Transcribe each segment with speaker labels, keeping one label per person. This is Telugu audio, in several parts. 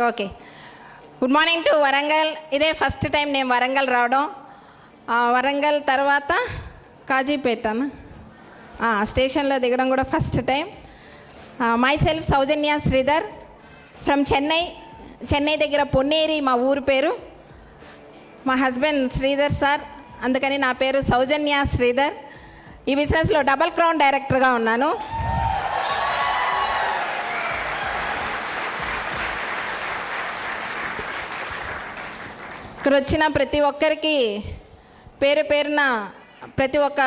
Speaker 1: Okay. Good morning to Warangal. ఇదే ఫస్ట్ టైం నేను వరంగల్ రావడం. వరంగల్ తర్వాత కాజీపేట స్టేషన్లో దిగడం కూడా first time. My self Soujanya Sridhar from Chennai దగ్గర పొన్నేరి మా ఊరు పేరు. మా హస్బెండ్ శ్రీధర్ సార్, అందుకని నా పేరు సౌజన్య శ్రీధర్. ఈ బిజినెస్లో డబల్ క్రౌన్ డైరెక్టర్గా ఉన్నాను. ఇక్కడ వచ్చిన ప్రతి ఒక్కరికి పేరు పేరున ప్రతి ఒక్క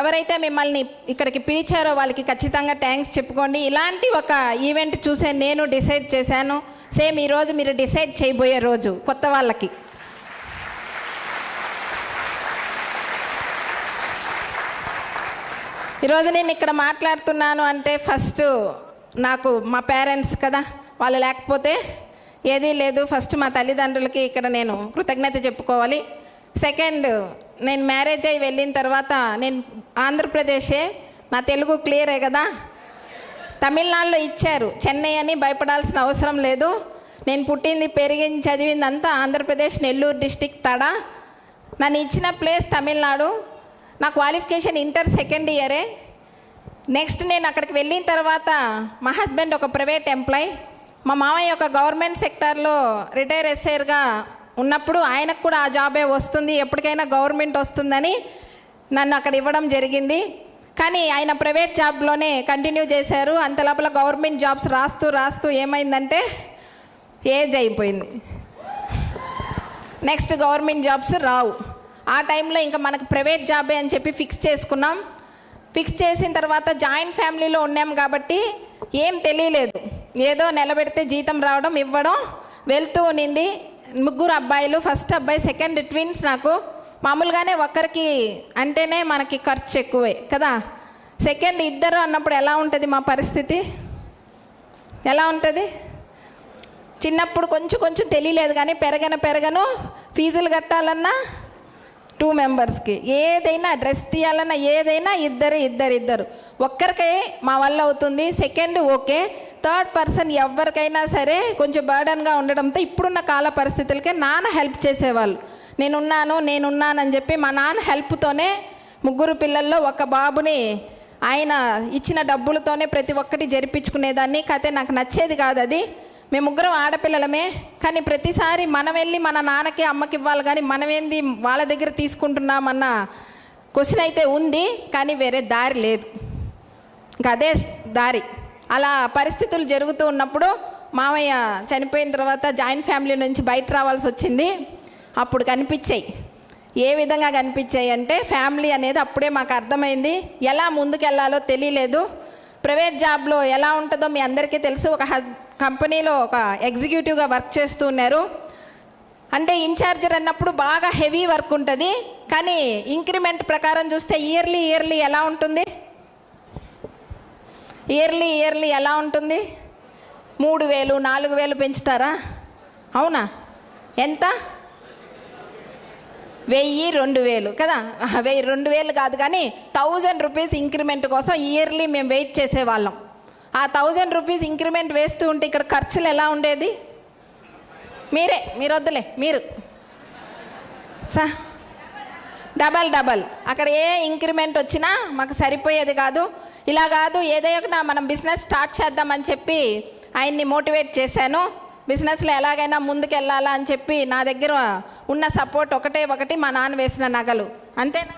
Speaker 1: ఎవరైతే మిమ్మల్ని ఇక్కడికి పిలిచారో వాళ్ళకి ఖచ్చితంగా థ్యాంక్స్ చెప్పుకోండి. ఇలాంటి ఒక ఈవెంట్ చూసే నేను డిసైడ్ చేశాను. సేమ్ ఈరోజు మీరు డిసైడ్ చేయబోయే రోజు కొత్త వాళ్ళకి. ఈరోజు నేను ఇక్కడ మాట్లాడుతున్నాను అంటే ఫస్ట్ నాకు మా పేరెంట్స్ కదా, వాళ్ళు లేకపోతే ఏదీ లేదు. ఫస్ట్ మా తల్లిదండ్రులకి ఇక్కడ నేను కృతజ్ఞత చెప్పుకోవాలి. సెకండ్, నేను మ్యారేజ్ అయ్యి వెళ్ళిన తర్వాత నేను ఆంధ్రప్రదేశే, నా తెలుగు క్లియరే కదా. తమిళనాడులో ఇచ్చారు, చెన్నై అని భయపడాల్సిన అవసరం లేదు. నేను పుట్టింది పెరిగింది చదివింది అంతా ఆంధ్రప్రదేశ్, నెల్లూరు డిస్టిక్ తడ. నన్ను ఇచ్చిన ప్లేస్ తమిళనాడు. నా క్వాలిఫికేషన్ ఇంటర్ సెకండ్ ఇయరే. నెక్స్ట్ నేను అక్కడికి వెళ్ళిన తర్వాత మా హస్బెండ్ ఒక ప్రైవేట్ ఎంప్లాయ్, మా మామయ్య ఒక గవర్నమెంట్ సెక్టార్లో రిటైర్ ఎస్ఐర్గా ఉన్నప్పుడు ఆయనకు కూడా ఆ జాబే వస్తుంది, ఎప్పటికైనా గవర్నమెంట్ వస్తుందని నన్ను అక్కడ ఇవ్వడం జరిగింది. కానీ ఆయన ప్రైవేట్ జాబ్లోనే కంటిన్యూ చేశారు. అంత లోపల గవర్నమెంట్ జాబ్స్ రాస్తూ ఏమైందంటే ఏజ్ అయిపోయింది. నెక్స్ట్ గవర్నమెంట్ జాబ్స్ రావు. ఆ టైంలో ఇంకా మనకు ప్రైవేట్ జాబే అని చెప్పి ఫిక్స్ చేసుకున్నాం. ఫిక్స్ చేసిన తర్వాత జాయింట్ ఫ్యామిలీలో ఉన్నాం కాబట్టి ఏం తెలియలేదు. ఏదో నిలబెడితే జీతం రావడం ఇవ్వడం వెళ్తూ ఉన్నింది. 3 అబ్బాయిలు, ఫస్ట్ అబ్బాయి, సెకండ్ ట్విన్స్. నాకు మామూలుగానే ఒక్కరికి అంటేనే మనకి ఖర్చు ఎక్కువే కదా. సెకండ్ 2 అన్నప్పుడు ఎలా ఉంటుంది మా పరిస్థితి? ఎలా ఉంటుంది? చిన్నప్పుడు కొంచెం తెలియలేదు, కానీ పెరగను ఫీజులు కట్టాలన్నా 2 మెంబర్స్కి, ఏదైనా డ్రెస్ తీయాలన్నా ఏదైనా ఇద్దరు ఒక్కరికే మా వల్ల అవుతుంది. సెకండ్ ఓకే, థర్డ్ పర్సన్ ఎవరికైనా సరే కొంచెం బర్డన్గా ఉండడంతో ఇప్పుడున్న కాల పరిస్థితులకే నాన్న హెల్ప్ చేసేవాళ్ళు. నేనున్నానని చెప్పి మా నాన్న హెల్ప్తోనే 3 పిల్లల్లో ఒక బాబుని ఆయన ఇచ్చిన డబ్బులతోనే ప్రతి ఒక్కటి జరిపించుకునేదాన్ని. కాకపోతే నాకు నచ్చేది కాదు అది. మేము 3 ఆడపిల్లలమే, కానీ ప్రతిసారి మనం వెళ్ళి మన నాన్నకి అమ్మకి ఇవ్వాలి, కానీ మనమేంది వాళ్ళ దగ్గర తీసుకుంటున్నామన్న క్వశ్చన్ అయితే ఉంది, కానీ వేరే దారి లేదు. ఇంకా అదే దారి. అలా పరిస్థితులు జరుగుతూ ఉన్నప్పుడు మామయ్య చనిపోయిన తర్వాత జాయింట్ ఫ్యామిలీ నుంచి బయట రావాల్సి వచ్చింది. అప్పుడు కనిపించాయి. ఏ విధంగా కనిపించాయి అంటే ఫ్యామిలీ అనేది అప్పుడే మాకు అర్థమైంది. ఎలా ముందుకెళ్ళాలో తెలియలేదు. ప్రైవేట్ జాబ్లో ఎలా ఉంటుందో మీ అందరికీ తెలుసు. ఒక కంపెనీలో ఒక ఎగ్జిక్యూటివ్గా వర్క్ చేస్తూ ఉన్నారు. అంటే ఇన్ఛార్జర్ అన్నప్పుడు బాగా హెవీ వర్క్ ఉంటుంది, కానీ ఇంక్రిమెంట్ ప్రకారం చూస్తే ఇయర్లీ ఎలా ఉంటుంది? ఇయర్లీ ఎలా ఉంటుంది? 3,000 4,000 పెంచుతారా? అవునా? ఎంత? 1,000 2,000 కదా. 1,000 2,000 కాదు, కానీ 1,000 రూపీస్ ఇంక్రిమెంట్ కోసం ఇయర్లీ మేము వెయిట్ చేసేవాళ్ళం. ఆ 1,000 రూపీస్ ఇంక్రిమెంట్ వేస్తూ ఉంటే ఇక్కడ ఖర్చులు ఎలా ఉండేది? మీరు వద్దులే, మీరు డబల్ అక్కడ ఏ ఇంక్రిమెంట్ వచ్చినా మాకు సరిపోయేది కాదు. ఇలా కాదు, ఏదైనా మనం బిజినెస్ స్టార్ట్ చేద్దామని చెప్పి ఆయన్ని మోటివేట్ చేశాను. బిజినెస్లో ఎలాగైనా ముందుకు వెళ్ళాలా అని చెప్పి నా దగ్గర ఉన్న సపోర్ట్ ఒకటి మా నాన్న వేసిన నగలు. అంతేనా?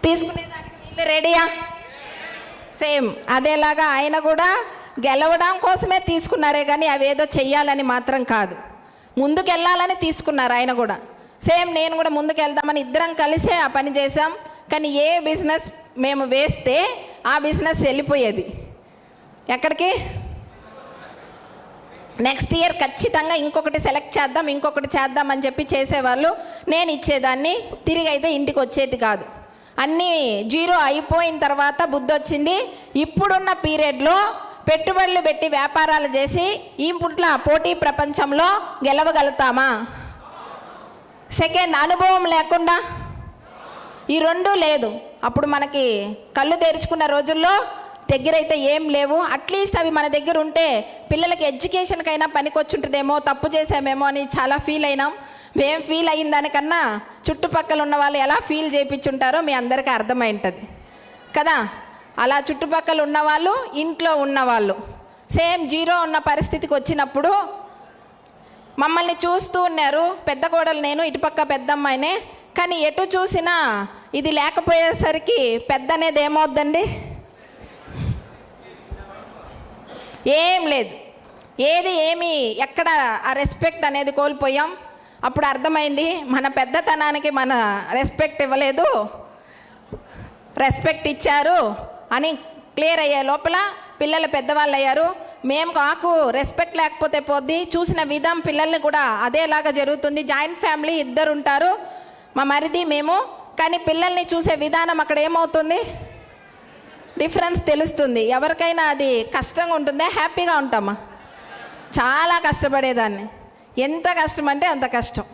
Speaker 1: తీసుకునేదానికి వీళ్ళు రెడీయా? సేమ్ అదేలాగా ఆయన కూడా గెలవడం కోసమే తీసుకున్నారే, కానీ అవేదో చెయ్యాలని మాత్రం కాదు, ముందుకు వెళ్ళాలని తీసుకున్నారు ఆయన కూడా. సేమ్ నేను కూడా ముందుకు వెళ్దామని ఇద్దరం కలిసే ఆ పని చేసాం. కానీ ఏ బిజినెస్ మేము వేస్తే ఆ బిజినెస్ వెళ్ళిపోయేది ఎక్కడికి? నెక్స్ట్ ఇయర్ ఖచ్చితంగా ఇంకొకటి సెలెక్ట్ చేద్దాం అని చెప్పి చేసేవాళ్ళు. నేను ఇచ్చేదాన్ని, తిరిగి అయితే ఇంటికి వచ్చేది కాదు. అన్నీ జీరో అయిపోయిన తర్వాత బుద్ధి వచ్చింది. ఇప్పుడున్న పీరియడ్లో పెట్టుబడులు పెట్టి వ్యాపారాలు చేసి ఈ పుట్ల పోటీ ప్రపంచంలో గెలవగలుగుతామా? సెకండ్, అనుభవం లేకుండా ఈ 2 లేదు. అప్పుడు మనకి కళ్ళు తెరుచుకున్న రోజుల్లో దగ్గర అయితే ఏం లేవు. అట్లీస్ట్ అవి మన దగ్గర ఉంటే పిల్లలకి ఎడ్యుకేషన్కైనా పనికొచ్చుంటుందేమో, తప్పు చేసామేమో అని చాలా ఫీల్ అయినాం. మేము ఫీల్ అయిన దానికన్నా చుట్టుపక్కల ఉన్న వాళ్ళు ఎలా ఫీల్ చేయించుంటారో మీ అందరికీ అర్థమై ఉంటుంది కదా. అలా చుట్టుపక్కల ఉన్నవాళ్ళు, ఇంట్లో ఉన్నవాళ్ళు సేమ్ జీరో ఉన్న పరిస్థితికి వచ్చినప్పుడు మమ్మల్ని చూస్తూ ఉన్నారు. పెద్ద కోడలు నేను, ఇటుపక్క పెద్దమ్మాయినే. కానీ ఎటు చూసినా ఇది లేకపోయేసరికి పెద్ద అనేది ఏమవుద్దండి? ఏం లేదు, ఏమి ఎక్కడ ఆ రెస్పెక్ట్ అనేది కోల్పోయాం. అప్పుడు అర్థమైంది మన పెద్దతనానికి మన రెస్పెక్ట్ ఇవ్వలేదు, రెస్పెక్ట్ ఇచ్చారు అని క్లియర్ అయ్యే లోపల పిల్లలు పెద్దవాళ్ళు అయ్యారు. మేము కాకు రెస్పెక్ట్ లేకపోతే పోద్ది, చూసిన విధం పిల్లల్ని కూడా అదేలాగా జరుగుతుంది. జాయింట్ ఫ్యామిలీ, ఇద్దరు ఉంటారు, మా మరిది మేము. కానీ పిల్లల్ని చూసే విధానం అక్కడ ఏమవుతుంది? డిఫరెన్స్ తెలుస్తుంది. ఎవరికైనా అది కష్టంగా ఉంటుందా, హ్యాపీగా ఉంటామా? చాలా కష్టపడేదాన్ని. ఎంత కష్టం అంటే అంత కష్టం.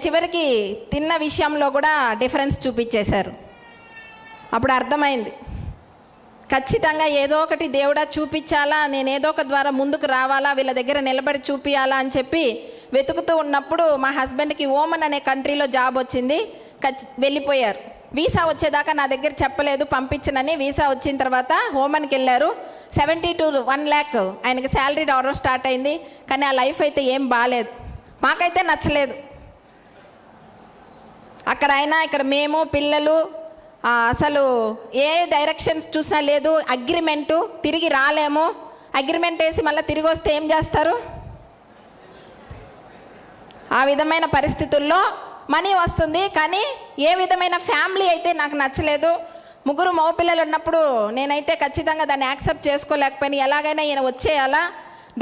Speaker 1: చివరికి తిన్న విషయంలో కూడా డిఫరెన్స్ చూపించేశారు. అప్పుడు అర్థమైంది ఖచ్చితంగా ఏదో ఒకటి దేవుడా చూపించాలా, నేను ఏదో ఒక ద్వారా ముందుకు రావాలా, వీళ్ళ దగ్గర నిలబడి చూపించాలా అని చెప్పి వెతుకుతూ ఉన్నప్పుడు మా హస్బెండ్కి ఓమన్ అనే కంట్రీలో జాబ్ వచ్చింది. వెళ్ళిపోయారు. వీసా వచ్చేదాకా నా దగ్గర చెప్పలేదు, పంపించనని. వీసా వచ్చిన తర్వాత ఓమన్కి వెళ్ళారు. 70 to 1 lakh ఆయనకి శాలరీ రావడం స్టార్ట్ అయింది. కానీ ఆ లైఫ్ అయితే ఏం బాగాలేదు, మాకైతే నచ్చలేదు. అక్కడ అయినా ఇక్కడ మేము పిల్లలు అసలు ఏ డైరెక్షన్స్ చూసినా లేదు. అగ్రిమెంటు, తిరిగి రాలేము. అగ్రిమెంట్ వేసి మళ్ళీ తిరిగి వస్తే ఏం చేస్తారు? ఆ విధమైన పరిస్థితుల్లో మనీ వస్తుంది, కానీ ఏ విధమైన ఫ్యామిలీ అయితే నాకు నచ్చలేదు. 3 మగపిల్లలు ఉన్నప్పుడు నేనైతే ఖచ్చితంగా దాన్ని యాక్సెప్ట్ చేసుకోలేకపోయినా ఎలాగైనా ఈయన వచ్చేయాలా.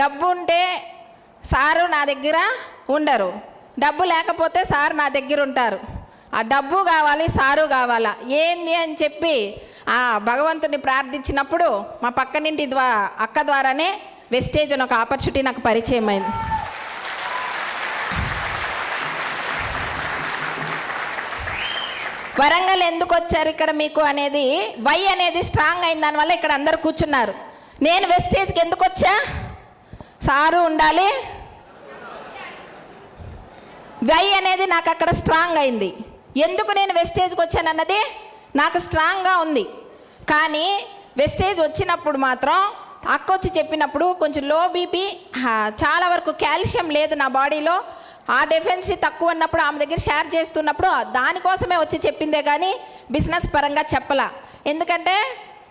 Speaker 1: డబ్బు ఉంటే సారు నా దగ్గర ఉండరు, డబ్బు లేకపోతే సారు నా దగ్గర ఉంటారు. ఆ డబ్బు కావాలి, సారు కావాలా, ఏంది అని చెప్పి ఆ భగవంతుని ప్రార్థించినప్పుడు మా పక్కనింటి అక్క ద్వారానే వెస్టేజ్ అని ఒక ఆపర్చునిటీ నాకు పరిచయం అయింది. వరంగల్ ఎందుకు వచ్చారు ఇక్కడ మీకు అనేది, వై అనేది స్ట్రాంగ్ అయిన దానివల్ల ఇక్కడ అందరు కూర్చున్నారు. నేను వెస్టేజ్కి ఎందుకు వచ్చా? సారు ఉండాలి, వై అనేది నాకు అక్కడ స్ట్రాంగ్ అయింది. ఎందుకు నేను వెస్టేజ్కి వచ్చానన్నది నాకు స్ట్రాంగ్గా ఉంది. కానీ వెస్టేజ్ వచ్చినప్పుడు మాత్రం అక్క వచ్చి చెప్పినప్పుడు కొంచెం లో బీపీ, చాలా వరకు కాల్షియం లేదు నా బాడీలో. ఆ డెఫిషియన్సీ తక్కువ ఉన్నప్పుడు ఆమె దగ్గర షేర్ చేస్తున్నప్పుడు దానికోసమే వచ్చి చెప్పిందే కానీ బిజినెస్ పరంగా చెప్పలా. ఎందుకంటే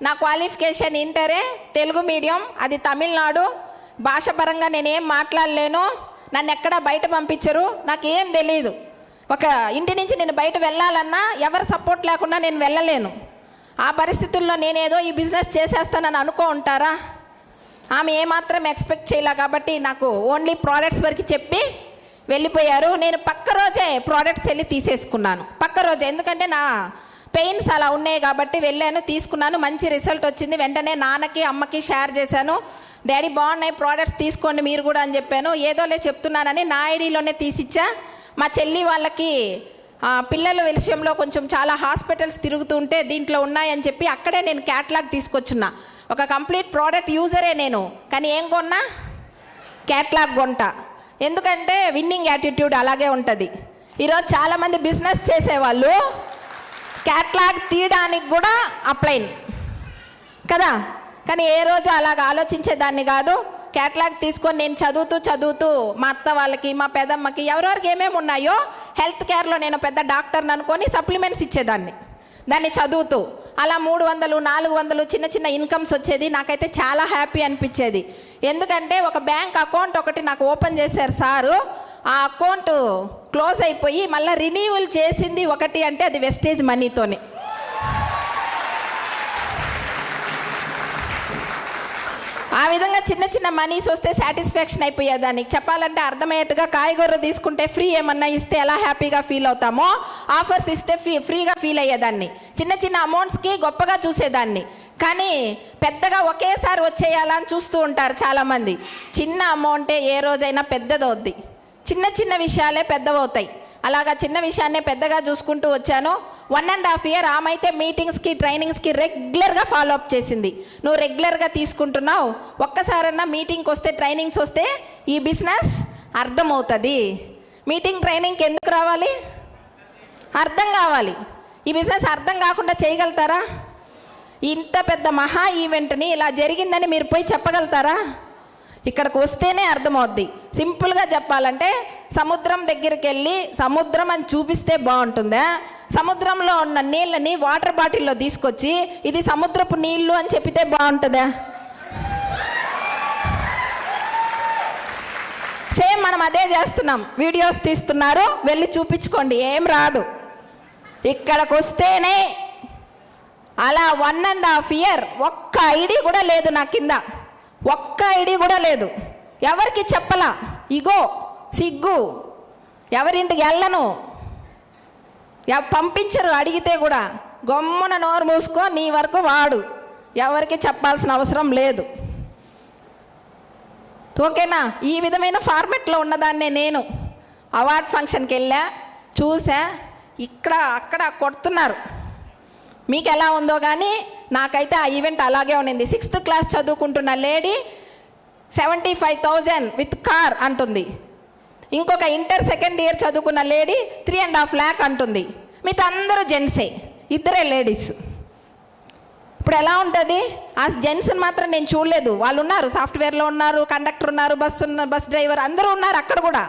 Speaker 1: నా క్వాలిఫికేషన్ ఇంటరే, తెలుగు మీడియం, అది తమిళనాడు. భాష పరంగా నేనేం మాట్లాడలేను, నన్ను ఎక్కడా బయట పంపించరు, నాకేం తెలియదు. ఒక ఇంటి నుంచి నేను బయట వెళ్ళాలన్నా ఎవరు సపోర్ట్ లేకుండా నేను వెళ్ళలేను. ఆ పరిస్థితుల్లో నేనేదో ఈ బిజినెస్ చేసేస్తానని అనుకో ఉంటారా? ఆమె ఏమాత్రం ఎక్స్పెక్ట్ చేయలే. కాబట్టి నాకు ఓన్లీ ప్రోడక్ట్స్ వరకు చెప్పి వెళ్ళిపోయారు. నేను పక్క రోజే ప్రోడక్ట్స్ వెళ్ళి తీసేసుకున్నాను, పక్క రోజే. ఎందుకంటే నా పెయిన్స్ అలా ఉన్నాయి కాబట్టి వెళ్ళాను, తీసుకున్నాను. మంచి రిజల్ట్ వచ్చింది. వెంటనే నాన్నకి అమ్మకి షేర్ చేశాను. డాడీ బాగున్నాయి ప్రోడక్ట్స్, తీసుకోండి మీరు కూడా అని చెప్పాను. ఏదోలే చెప్తున్నానని నా ఐడిలోనే తీసిచ్చా. మా చెల్లి వాళ్ళకి పిల్లల విషయంలో కొంచెం చాలా హాస్పిటల్స్ తిరుగుతుంటే దీంట్లో ఉన్నాయని చెప్పి అక్కడే నేను క్యాటలాగ్ తీసుకొచ్చున్నా. ఒక కంప్లీట్ ప్రోడక్ట్ యూజరే నేను, కానీ ఏం కొన్నా? క్యాటలాగ్ కొంటా. ఎందుకంటే విన్నింగ్ యాటిట్యూడ్ అలాగే ఉంటుంది. ఈరోజు చాలామంది బిజినెస్ చేసేవాళ్ళు క్యాటలాగ్ తీయడానికి కూడా అప్లైన్ కదా, కానీ ఏ రోజు అలాగ ఆలోచించేదాన్ని కాదు. క్యాటలాగ్ తీసుకొని నేను చదువుతూ మా అత్త వాళ్ళకి, మా పెదమ్మకి, ఎవరెవరికి ఏమేమి ఉన్నాయో హెల్త్ కేర్లో నేను పెద్ద డాక్టర్ని అనుకొని సప్లిమెంట్స్ ఇచ్చేదాన్ని, దాన్ని చదువుతూ. అలా 300, 400 చిన్న చిన్న ఇన్కమ్స్ వచ్చేది. నాకైతే చాలా హ్యాపీ అనిపించేది. ఎందుకంటే ఒక బ్యాంక్ అకౌంట్ ఒకటి నాకు ఓపెన్ చేశారు సారు. ఆ అకౌంట్ క్లోజ్ అయిపోయి మళ్ళీ రినీవల్ చేసింది ఒకటి అంటే అది వెస్టేజ్ మనీతోనే. ఆ విధంగా చిన్న చిన్న మనీస్ వస్తే సాటిస్ఫాక్షన్ అయిపోయేదాన్ని. చెప్పాలంటే అర్థమయ్యేట్టుగా కాయగూర తీసుకుంటే ఫ్రీ ఏమన్నా ఇస్తే ఎలా హ్యాపీగా ఫీల్ అవుతామో, ఆఫర్స్ ఇస్తే ఫ్రీగా ఫీల్ అయ్యేదాన్ని. చిన్న చిన్న అమౌంట్స్కి గొప్పగా చూసేదాన్ని. కానీ పెద్దగా ఒకేసారి వచ్చేయాలని చూస్తూ ఉంటారు చాలామంది. చిన్న అమౌంటే ఏ రోజైనా పెద్దదవుద్ది, చిన్న చిన్న విషయాలే పెద్దవవుతాయి. అలాగా చిన్న విషయాన్నే పెద్దగా చూసుకుంటూ వచ్చాను. 1.5 year ఆమె అయితే మీటింగ్స్కి ట్రైనింగ్స్కి రెగ్యులర్గా ఫాలో అప్ చేసింది. నువ్వు రెగ్యులర్గా తీసుకుంటున్నావు, ఒక్కసారన్నా మీటింగ్కి వస్తే ట్రైనింగ్స్ వస్తే ఈ బిజినెస్ అర్థమవుతుంది. మీటింగ్ ట్రైనింగ్కి ఎందుకు రావాలి? అర్థం కావాలి. ఈ బిజినెస్ అర్థం కాకుండా చేయగలుగుతారా? ఇంత పెద్ద మహా ఈవెంట్ని ఇలా జరిగిందని మీరు పోయి చెప్పగలుగుతారా? ఇక్కడికి వస్తేనే అర్థమవుద్ది. సింపుల్గా చెప్పాలంటే సముద్రం దగ్గరికి వెళ్ళి సముద్రం అని చూపిస్తే బాగుంటుందా, సముద్రంలో ఉన్న నీళ్ళని వాటర్ బాటిల్లో తీసుకొచ్చి ఇది సముద్రపు నీళ్ళు అని చెప్పితే బాగుంటుందా? సేమ్ మనం అదే చేస్తున్నాం. వీడియోస్ తీస్తున్నారు, వెళ్ళి చూపించుకోండి, ఏం రాదు. ఇక్కడికి వస్తేనే అలా 1.5 year ఒక్క ఐడి కూడా లేదు నా కింద, ఒక్క ఐడి కూడా లేదు. ఎవరికి చెప్పలా, ఇగో సిగ్గు, ఎవరింటికి వెళ్ళను, పంపించరు. అడిగితే కూడా గమ్మున నోరు మూసుకో, నీ వరకు వాడు, ఎవరికి చెప్పాల్సిన అవసరం లేదు. ఓకేనా? ఈ విధమైన ఫార్మెట్లో ఉన్నదాన్నే నేను అవార్డ్ ఫంక్షన్కి వెళ్ళా, చూసా, ఇక్కడ అక్కడ కొడుతున్నారు. మీకు ఎలా ఉందో కానీ నాకైతే ఆ ఈవెంట్ అలాగే ఉండింది. 6th class చదువుకుంటున్న లేడీ 75,000 విత్ కార్ అంటుంది. ఇంకొక ఇంటర్ 2nd year చదువుకున్న లేడీ 3.5 lakh అంటుంది. మీతో అందరూ జెంట్సే, ఇద్దరే లేడీస్. ఇప్పుడు ఎలా ఉంటుంది? ఆ జెంట్స్ని మాత్రం నేను చూడలేదు. వాళ్ళు ఉన్నారు, సాఫ్ట్వేర్లో ఉన్నారు, కండక్టర్ ఉన్నారు, బస్ డ్రైవర్ అందరూ ఉన్నారు అక్కడ కూడా,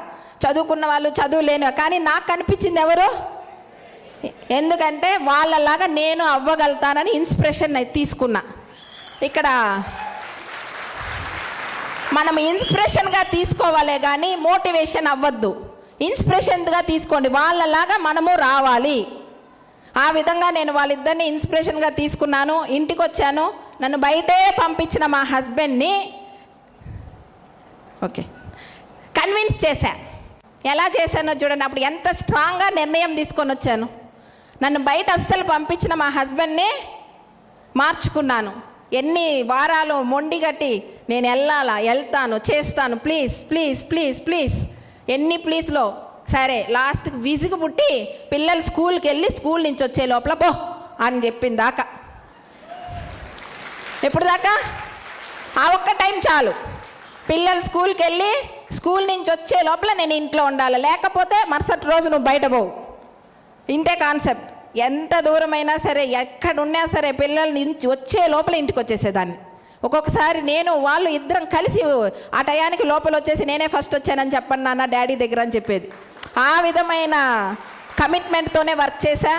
Speaker 1: చదువుకున్న వాళ్ళు, చదువు లేని. కానీ నాకు కనిపించింది ఎవరు? ఎందుకంటే వాళ్ళలాగా నేను అవ్వగలుగుతానని ఇన్స్పిరేషన్ తీసుకున్నా. ఇక్కడ మనం ఇన్స్పిరేషన్గా తీసుకోవాలే కానీ మోటివేషన్ అవ్వద్దు. ఇన్స్పిరేషన్గా తీసుకోండి, వాళ్ళలాగా మనము రావాలి. ఆ విధంగా నేను వాళ్ళిద్దరిని ఇన్స్పిరేషన్గా తీసుకున్నాను. ఇంటికి వచ్చాను, నన్ను బయటే పంపించిన మా హస్బెండ్ని కన్విన్స్ చేశా. ఎలా చేశానో చూడండి. అప్పుడు ఎంత స్ట్రాంగ్గా నిర్ణయం తీసుకొని వచ్చాను. నన్ను బయట అస్సలు పంపించిన మా హస్బెండ్ని మార్చుకున్నాను. ఎన్ని వారాలు మొండిగట్టి నేను వెళ్తాను, చేస్తాను, ప్లీజ్ ప్లీజ్ ప్లీజ్ ప్లీజ్, ఎన్ని ప్లీజ్లో. సరే లాస్ట్కి విసుగు పుట్టి పిల్లలు స్కూల్కి వెళ్ళి స్కూల్ నుంచి వచ్చే లోపల పో అని చెప్పింది దాకా. ఎప్పుడు దాకా? ఆ ఒక్క టైం చాలు. పిల్లలు స్కూల్కి వెళ్ళి స్కూల్ నుంచి వచ్చే లోపల నేను ఇంట్లో ఉండాలి, లేకపోతే మరుసటి రోజు నువ్వు బయట పోవు. ఇంతే కాన్సెప్ట్. ఎంత దూరమైనా సరే, ఎక్కడున్నా సరే, పిల్లలు నుంచి వచ్చే లోపల ఇంటికి వచ్చేసేదాన్ని. ఒక్కొక్కసారి నేను వాళ్ళు ఇద్దరం కలిసి ఆ టయానికి లోపల వచ్చేసి నేనే ఫస్ట్ వచ్చానని చెప్పండి నాన్న డాడీ దగ్గర అని చెప్పేది. ఆ విధమైన కమిట్మెంట్తోనే వర్క్ చేశా.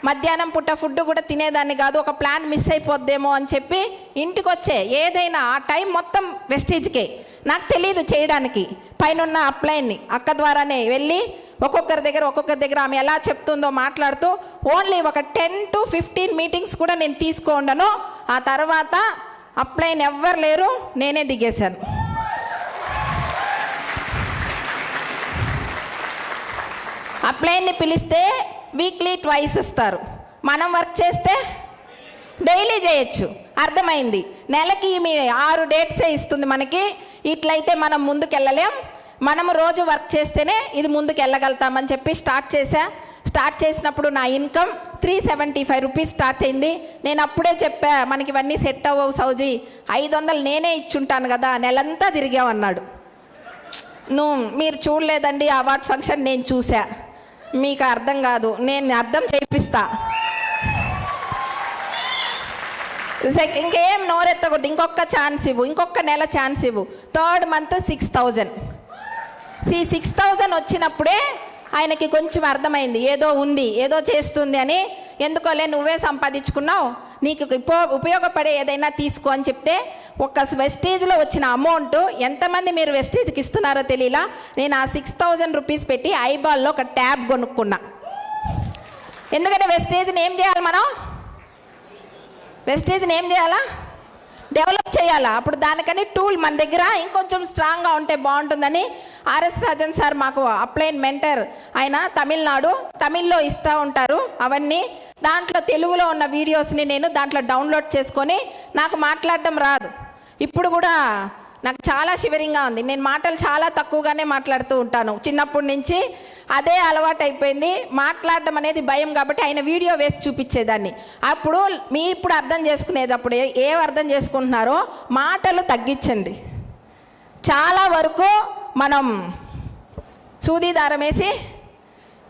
Speaker 1: మధ్యాహ్నం పూట ఫుడ్ కూడా తినేదాన్ని కాదు, ఒక ప్లాన్ మిస్ అయిపోద్దేమో అని చెప్పి ఇంటికి వచ్చే. ఏదైనా ఆ టైం మొత్తం వెస్టేజ్కే, నాకు తెలియదు చేయడానికి. పైన అప్లైన్ని అక్క ద్వారానే వెళ్ళి ఒక్కొక్కరి దగ్గర ఆమె ఎలా చెప్తుందో మాట్లాడుతూ ఓన్లీ ఒక 10 to 15 మీటింగ్స్ కూడా నేను తీసుకోండను. ఆ తర్వాత అప్లైన్ ఎవ్వరు లేరు, నేనే దిగేశాను. అప్లైన్ని పిలిస్తే వీక్లీ 2 వస్తారు, మనం వర్క్ చేస్తే డైలీ చేయొచ్చు. అర్థమైంది. నెలకి మీ 6 డేట్సే ఇస్తుంది మనకి. ఇట్లయితే మనం ముందుకు వెళ్ళలేం, మనము రోజు వర్క్ చేస్తేనే ఇది ముందుకు వెళ్ళగలుగుతామని చెప్పి స్టార్ట్ చేసినప్పుడు నా ఇన్కమ్ 375 రూపీస్ స్టార్ట్ అయింది. నేను అప్పుడే చెప్పా, మనకి ఇవన్నీ సెట్ అవ్వవు సౌజీ, 500 నేనే ఇచ్చుంటాను కదా, నెలంతా తిరిగామన్నాడు. మీరు చూడలేదండి అవార్డ్ ఫంక్షన్, నేను చూసా, మీకు అర్థం కాదు, నేను అర్థం చేయిస్తా. ఇంకేం నోరెత్తకూడదు, ఇంకొక ఛాన్స్ ఇవ్వు, ఇంకొక నెల ఛాన్స్ ఇవ్వు. 3rd month 6,000. 6,000 వచ్చినప్పుడే ఆయనకి కొంచెం అర్థమైంది, ఏదో ఉంది, ఏదో చేస్తుంది అని. ఎందుకోలే, నువ్వే సంపాదించుకున్నావు, నీకు ఉపయోగపడే ఏదైనా తీసుకో అని చెప్తే, ఒక వెస్టేజ్లో వచ్చిన అమౌంట్ ఎంతమంది మీరు వెస్టేజ్కి ఇస్తున్నారో తెలియలా. నేను ఆ 6,000 రూపీస్ పెట్టి ఐబాల్లో ఒక ట్యాబ్ కొనుక్కున్నా. ఎందుకంటే వెస్టేజ్ని ఏం చేయాలి మనం? వెస్టేజ్ని ఏం చేయాలా? డెవలప్ చేయాలా. అప్పుడు దానికని టూల్ మన దగ్గర ఇంకొంచెం స్ట్రాంగ్గా ఉంటే బాగుంటుందని ఆర్ఎస్ రాజన్ సార్ మాకు అప్లైన్ మెంటర్, ఆయన తమిళ్లో ఇస్తూ ఉంటారు అవన్నీ. దాంట్లో తెలుగులో ఉన్న వీడియోస్ని నేను దాంట్లో డౌన్లోడ్ చేసుకొని, నాకు మాట్లాడడం రాదు, ఇప్పుడు కూడా నాకు చాలా షివరింగ్గా ఉంది. నేను మాటలు చాలా తక్కువగానే మాట్లాడుతూ ఉంటాను చిన్నప్పటి నుంచి. అదే అలవాటు అయిపోయింది. మాట్లాడడం అనేది భయం కాబట్టి ఆయన వీడియో వేసి చూపించేదాన్ని. అప్పుడు మీరు ఇప్పుడు అర్థం చేసుకునేటప్పుడు ఏం అర్థం చేసుకుంటున్నారో మాటలు తగ్గించండి. చాలా వరకు మనం సూదీదారం వేసి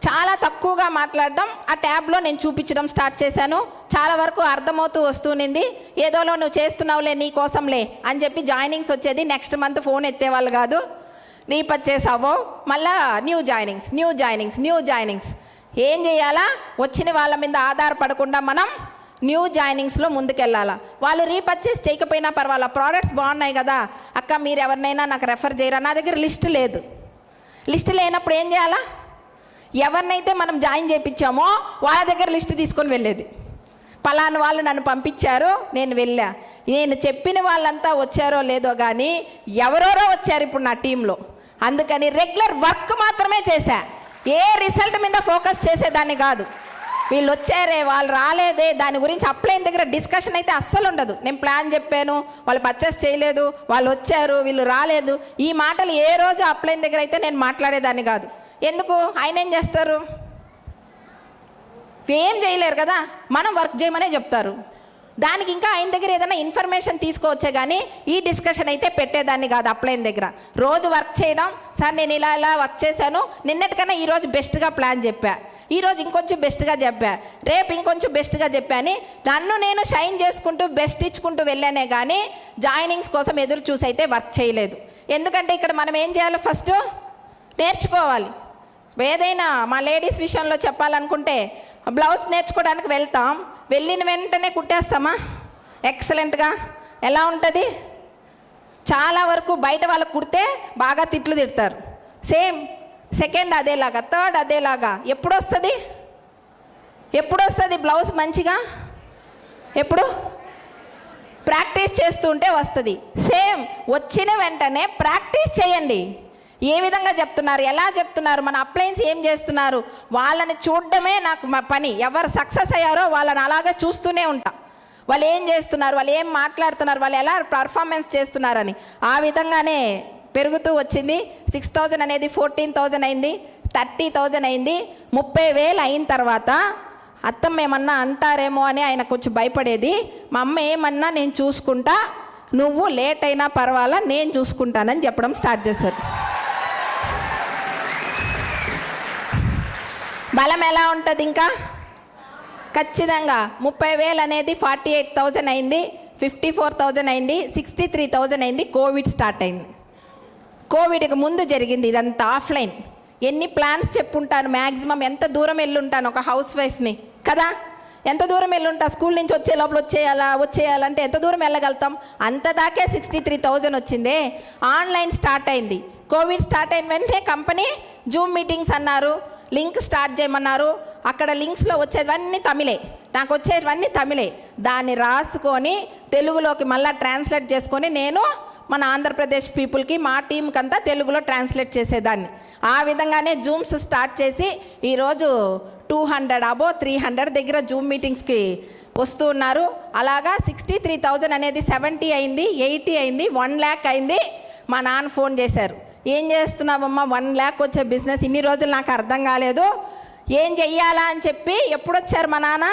Speaker 1: చాలా తక్కువగా మాట్లాడడం ఆ ట్యాబ్లో నేను చూపించడం స్టార్ట్ చేశాను. చాలా వరకు అర్థమవుతూ వస్తూనింది. ఏదోలో నువ్వు చేస్తున్నావులే నీ కోసంలే అని చెప్పి జాయినింగ్స్ వచ్చేది. నెక్స్ట్ మంత్ ఫోన్ ఎత్తేవాళ్ళు కాదు. రీపర్చేసావో మళ్ళా న్యూ జాయినింగ్స్. ఏం చేయాలా? వచ్చిన వాళ్ళ మీద ఆధారపడకుండా మనం న్యూ జాయినింగ్స్లో ముందుకెళ్ళాలా. వాళ్ళు రీపర్చేస్ చేయకపోయినా పర్వాలా, ప్రోడక్ట్స్ బాగున్నాయి కదా అక్క, మీరు ఎవరినైనా నాకు రెఫర్ చేయరా. నా దగ్గర లిస్ట్ లేదు. లిస్ట్ లేనప్పుడు ఏం చేయాలా? ఎవరినైతే మనం జాయిన్ చేయించామో వాళ్ళ దగ్గర లిస్ట్ తీసుకొని వెళ్ళేది. పలానా వాళ్ళు నన్ను పంపించారు, నేను వెళ్ళా. నేను చెప్పిన వాళ్ళంతా వచ్చారో లేదో కానీ ఎవరెవరో వచ్చారు ఇప్పుడు నా టీంలో. అందుకని రెగ్యులర్ వర్క్ మాత్రమే చేశా. ఏ రిజల్ట్ మీద ఫోకస్ చేసేదాన్ని కాదు. వీళ్ళు వచ్చారే వాళ్ళు రాలేదే దాని గురించి అప్లైన్ దగ్గర డిస్కషన్ అయితే అస్సలు ఉండదు. నేను ప్లాన్ చెప్పాను, వాళ్ళు పర్చేస్ చేయలేదు, వాళ్ళు వచ్చారు, వీళ్ళు రాలేదు, ఈ మాటలు ఏ రోజు అప్లైన్ దగ్గర అయితే నేను మాట్లాడేదాన్ని కాదు. ఎందుకు? ఆయన ఏం చేస్తారు? ఏం చేయలేరు కదా, మనం వర్క్ చేయమనే చెప్తారు. దానికి ఇంకా ఆయన దగ్గర ఏదైనా ఇన్ఫర్మేషన్ తీసుకోవచ్చే కానీ ఈ డిస్కషన్ అయితే పెట్టేదాన్ని కాదు. అప్లైన్ దగ్గర రోజు వర్క్ చేయడం, సార్ నేను ఇలా వర్క్ చేశాను, నిన్నటికన్నా ఈరోజు బెస్ట్గా ప్లాన్ చెప్పా, ఈరోజు ఇంకొంచెం బెస్ట్గా చెప్పా, రేపు ఇంకొంచెం బెస్ట్గా చెప్పాని నన్ను నేను షైన్ చేసుకుంటూ బెస్ట్ ఇచ్చుకుంటూ వెళ్ళానే కానీ జాయినింగ్స్ కోసం ఎదురు చూసి అయితే వర్క్ చేయలేదు. ఎందుకంటే ఇక్కడ మనం ఏం చేయాలి? ఫస్ట్ నేర్చుకోవాలి. ఏదైనా మా లేడీస్ విషయంలో చెప్పాలనుకుంటే బ్లౌజ్ నేర్చుకోవడానికి వెళ్తాం, వెళ్ళిన వెంటనే కుట్టేస్తామా ఎక్సలెంట్గా? ఎలా ఉంటుంది? చాలా వరకు బయట వాళ్ళకు కుడితే బాగా తిట్లు తిడతారు. సేమ్ సెకండ్ అదేలాగా, థర్డ్ అదేలాగా. ఎప్పుడు వస్తుంది బ్లౌజ్ మంచిగా? ఎప్పుడు? ప్రాక్టీస్ చేస్తుంటే వస్తుంది. సేమ్ వచ్చిన వెంటనే ప్రాక్టీస్ చేయండి. ఏ విధంగా చెప్తున్నారు, ఎలా చెప్తున్నారు, మన అప్లయన్స్ ఏం చేస్తున్నారు, వాళ్ళని చూడడమే నాకు మా పని. ఎవరు సక్సెస్ అయ్యారో వాళ్ళని అలాగే చూస్తూనే ఉంటా. వాళ్ళు ఏం చేస్తున్నారు, వాళ్ళు ఏం మాట్లాడుతున్నారు, వాళ్ళు ఎలా పర్ఫార్మెన్స్ చేస్తున్నారని. ఆ విధంగానే పెరుగుతూ వచ్చింది. 6,000 అనేది 14,000 అయింది, 30,000 అయింది. 30,000 అయిన తర్వాత అత్తమ్మ ఏమన్నా అంటారేమో అని ఆయన కొంచెం భయపడేది. మా అమ్మ ఏమన్నా నేను చూసుకుంటా, నువ్వు లేట్ అయినా పర్వాలా నేను చూసుకుంటానని చెప్పడం స్టార్ట్ చేశారు. బలం ఎలా ఉంటుంది? ఇంకా ఖచ్చితంగా 30,000 అనేది 48,000 అయింది, 54,000 అయింది, 63,000 అయింది. కోవిడ్ స్టార్ట్ అయింది. కోవిడ్కి ముందు జరిగింది ఇదంతా. ఆఫ్లైన్ ఎన్ని ప్లాన్స్ చెప్పుంటాను, మ్యాక్సిమం ఎంత దూరం వెళ్ళుంటాను ఒక హౌస్ వైఫ్ని కదా, ఎంత దూరం వెళ్ళుంటా. స్కూల్ నుంచి వచ్చే లోపల వచ్చేయాలంటే ఎంత దూరం వెళ్ళగలుగుతాం? అంత దాకే 63,000 వచ్చిందే. ఆన్లైన్ స్టార్ట్ అయింది. కోవిడ్ స్టార్ట్ అయిన వెంటనే కంపెనీ జూమ్ మీటింగ్స్ అన్నారు, లింక్ స్టార్ట్ చేయమన్నారు. అక్కడ లింక్స్లో వచ్చేవన్నీ తమిళే, నాకు వచ్చేవన్నీ తమిళే. దాన్ని రాసుకొని తెలుగులోకి మళ్ళీ ట్రాన్స్లేట్ చేసుకొని నేను మన ఆంధ్రప్రదేశ్ పీపుల్కి, మా టీంకి అంతా తెలుగులో ట్రాన్స్లేట్ చేసేదాన్ని. ఆ విధంగానే జూమ్స్ స్టార్ట్ చేసి ఈరోజు 200 అబో 300 దగ్గర జూమ్ మీటింగ్స్కి వస్తూ ఉన్నారు. అలాగా 63,000 అనేది 70 అయింది, 80 అయింది, 1 lakh అయింది. మా నాన్న ఫోన్ చేశారు, ఏం చేస్తున్నావమ్మా 1 lakh వచ్చే బిజినెస్ ఇన్ని రోజులు నాకు అర్థం కాలేదు, ఏం చెయ్యాలా అని చెప్పి. ఎప్పుడు వచ్చారు మా నాన్న?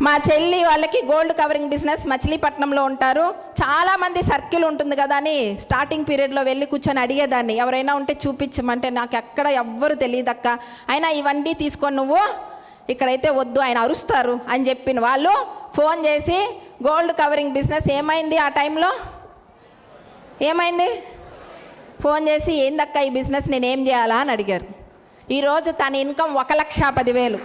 Speaker 1: మా చెల్లి వాళ్ళకి గోల్డ్ కవరింగ్ బిజినెస్ మచిలీపట్నంలో ఉంటారు. చాలామంది సర్కిల్ ఉంటుంది కదా అని స్టార్టింగ్ పీరియడ్లో వెళ్ళి కూర్చొని అడిగేదాన్ని, ఎవరైనా ఉంటే చూపించమంటే నాకు ఎక్కడ ఎవ్వరు తెలియదక్క, అయినా ఇవన్నీ తీసుకొని నువ్వు ఇక్కడైతే వద్దు, ఆయన అరుస్తారు అని చెప్పిన వాళ్ళు ఫోన్ చేసి గోల్డ్ కవరింగ్ బిజినెస్ ఏమైంది ఆ టైంలో? ఏమైంది? ఫోన్ చేసి ఏందక్క ఈ బిజినెస్ నేను ఏం చేయాలా అని అడిగారు. ఈరోజు తన ఇన్కమ్ 1,10,000.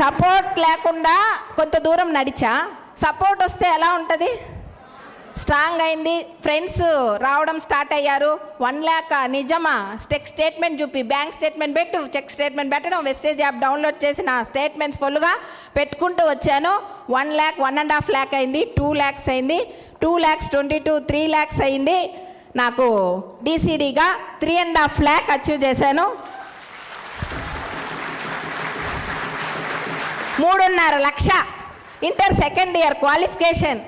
Speaker 1: సపోర్ట్ లేకుండా కొంత దూరం నడిచా, సపోర్ట్ వస్తే ఎలా ఉంటుంది? స్ట్రాంగ్ అయింది. ఫ్రెండ్స్ రావడం స్టార్ట్ అయ్యారు. 1 lakh నిజమా? స్టేట్మెంట్ చూపి, బ్యాంక్ స్టేట్మెంట్ పెట్టు, చెక్ స్టేట్మెంట్ పెట్టడం, వెస్టేజ్ యాప్ డౌన్లోడ్ చేసి నా స్టేట్మెంట్స్ ఫుల్గా పెట్టుకుంటూ వచ్చాను. 1 lakh, 1.5 lakh అయింది, 2 lakhs అయింది, 2 lakhs 22, 3 lakhs అయింది. నాకు డీసీడీగా 3.5 lakh అచీవ్ చేశాను. 3.5 లక్ష ఇంటర్ సెకండ్ ఇయర్ క్వాలిఫికేషన్.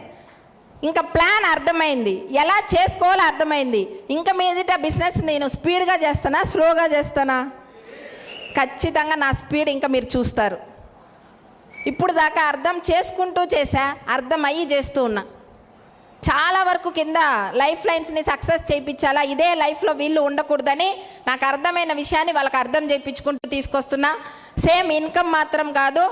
Speaker 1: ఇంకా ప్లాన్ అర్థమైంది, ఎలా చేసుకోవాలో అర్థమైంది. ఇంకా మీదట బిజినెస్ నేను స్పీడ్గా చేస్తానా, స్లోగా చేస్తానా? ఖచ్చితంగా నా స్పీడ్ ఇంకా మీరు చూస్తారు. ఇప్పుడు దాకా అర్థం చేసుకుంటూ చేశా, అర్థమయ్యి చేస్తూ ఉన్నా. చాలా వరకు కింద లైఫ్ లైన్స్ని సక్సెస్ చేయించాలా, ఇదే లైఫ్లో వీళ్ళు ఉండకూడదని నాకు అర్థమైన విషయాన్ని వాళ్ళకి అర్థం చేయించుకుంటూ తీసుకొస్తున్నా. సేమ్ ఇన్కమ్ మాత్రం కాదు,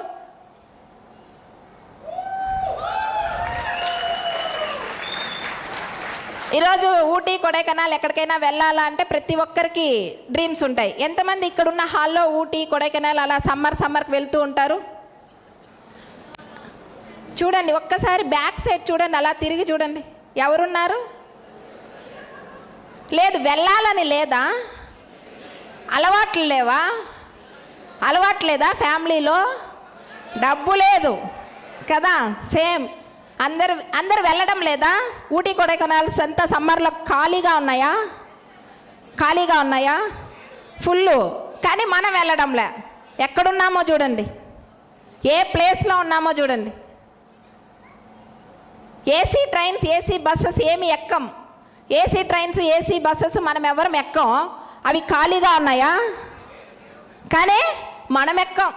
Speaker 1: ఈరోజు ఊటీ కొడైకెనాల్ ఎక్కడికైనా వెళ్ళాలా అంటే ప్రతి ఒక్కరికి డ్రీమ్స్ ఉంటాయి. ఎంతమంది ఇక్కడున్న హాల్లో ఊటీ కొడైకెనాల్ అలా సమ్మర్కి వెళ్తూ ఉంటారు? చూడండి, ఒక్కసారి బ్యాక్ సైడ్ చూడండి, అలా తిరిగి చూడండి, ఎవరున్నారు? లేదు, వెళ్ళాలని లేదా? అలవాట్లు లేవా? అలవాటు లేదా? ఫ్యామిలీలో డబ్బు లేదు కదా? సేమ్ అందరు వెళ్ళడం లేదా? ఊటీ కొడైకెనాల్స్ అంతా సమ్మర్లో ఖాళీగా ఉన్నాయా? ఫుల్లు. కానీ మనం వెళ్ళడంలే. ఎక్కడున్నామో చూడండి, ఏ ప్లేస్లో ఉన్నామో చూడండి. ఏసీ ట్రైన్స్, ఏసీ బస్సెస్ ఏమి ఎక్కం. ఏసీ ట్రైన్స్, ఏసీ బస్సెస్ మనం ఎవరం ఎక్కం. అవి ఖాళీగా ఉన్నాయా? కానీ మనం ఎక్కం.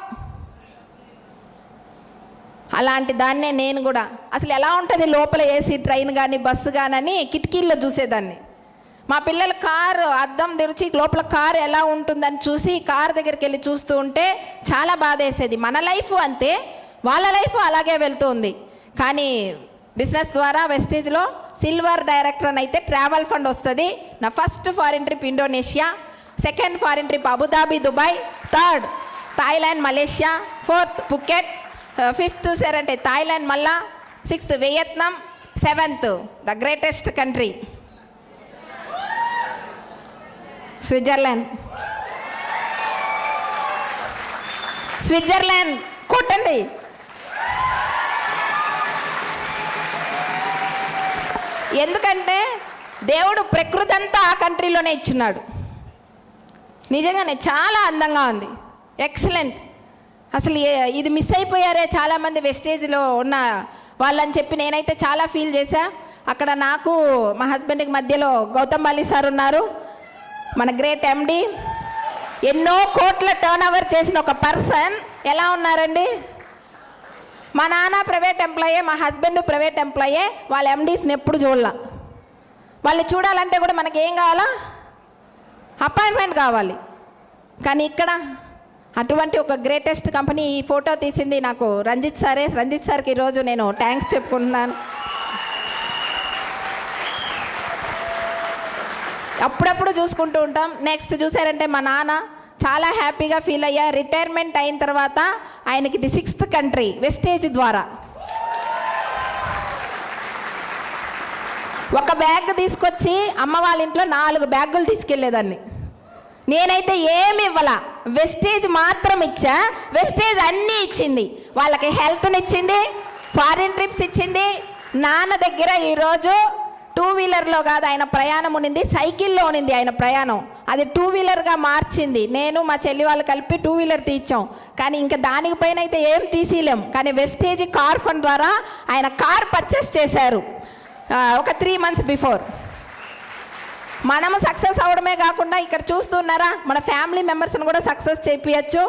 Speaker 1: అలాంటి దాన్నే నేను కూడా అసలు ఎలా ఉంటుంది లోపల ఏసీ ట్రైన్ కానీ బస్సు కానీ కిటికీల్లో చూసేదాన్ని. మా పిల్లలు కారు అద్దం తెరిచి లోపల కారు ఎలా ఉంటుందని చూసి కారు దగ్గరికి వెళ్ళి చూస్తూ ఉంటే చాలా బాధ వేసేది. మన లైఫ్ అంతే, వాళ్ళ లైఫ్ అలాగే వెళ్తుంది. కానీ బిజినెస్ ద్వారా వెస్టేజ్లో సిల్వర్ డైరెక్టర్ అని అయితే ట్రావెల్ ఫండ్ వస్తుంది. నా first foreign trip Indonesia, second foreign trip Abu Dhabi, Dubai, third Thailand, Malaysia, fourth Phuket, fifth అంటే థాయిలాండ్, మళ్ళా sixth Vietnam, seventh the greatest country Switzerland కొట్టండి. ఎందుకంటే దేవుడు ప్రకృతి అంతా ఆ కంట్రీలోనే ఇచ్చున్నాడు. నిజంగానే చాలా అందంగా ఉంది, ఎక్సలెంట్. అసలు ఇది మిస్ అయిపోయారే చాలామంది వెస్టేజ్లో ఉన్న వాళ్ళని చెప్పి నేనైతే చాలా ఫీల్ చేశా. అక్కడ నాకు మా హస్బెండ్కి మధ్యలో గౌతమ్ బాలి సార్ ఉన్నారు, మన గ్రేట్ ఎండి, ఎన్నో కోట్ల టర్న్ ఓవర్ చేసిన ఒక పర్సన్ ఎలా ఉన్నారండి. మా నాన్న ప్రైవేట్ ఎంప్లాయే, మా హస్బెండ్ ప్రైవేట్ ఎంప్లాయే. వాళ్ళ ఎండీస్ని ఎప్పుడు చూడాల. వాళ్ళు చూడాలంటే కూడా మనకి ఏం కావాలా? అపాయింట్మెంట్ కావాలి. కానీ ఇక్కడ అటువంటి ఒక గ్రేటెస్ట్ కంపెనీ. ఈ ఫోటో తీసింది నాకు రంజిత్ సారే. రంజిత్ సార్కి ఈరోజు నేను థ్యాంక్స్ చెప్పుకుంటున్నాను. అప్పుడప్పుడు చూసుకుంటూ ఉంటాం. నెక్స్ట్ చూసారంటే మా నాన్న చాలా హ్యాపీగా ఫీల్ అయ్యా. రిటైర్మెంట్ అయిన తర్వాత ఆయనకి ఇది 6th కంట్రీ వెస్టేజ్ ద్వారా. ఒక బ్యాగ్ తీసుకొచ్చి అమ్మ వాళ్ళ ఇంట్లో 4 బ్యాగులు తీసుకెళ్లేదాన్ని. నేనైతే ఏమి ఇవ్వాలా, వెస్టేజ్ మాత్రం ఇచ్చా. వెస్టేజ్ అన్నీ ఇచ్చింది. వాళ్ళకి హెల్త్ని ఇచ్చింది, ఫారిన్ ట్రిప్స్ ఇచ్చింది. నాన్న దగ్గర ఈరోజు 2 వీలర్లో కాదు ఆయన ప్రయాణం ఉన్నింది, సైకిల్లో ఉన్నింది ఆయన ప్రయాణం. అది 2 వీలర్గా మార్చింది. నేను మా చెల్లి వాళ్ళు కలిపి 2 వీలర్ తీర్చాం. కానీ ఇంకా దానిపైన అయితే ఏం తీసిలేం. కానీ వెస్టేజ్ కార్ ఫండ్ ద్వారా ఆయన కార్ పర్చేస్ చేశారు ఒక 3 months బిఫోర్. మనము సక్సెస్ అవడమే కాకుండా ఇక్కడ చూస్తున్నారా మన ఫ్యామిలీ మెంబర్స్ని కూడా సక్సెస్ చేయించచ్చు.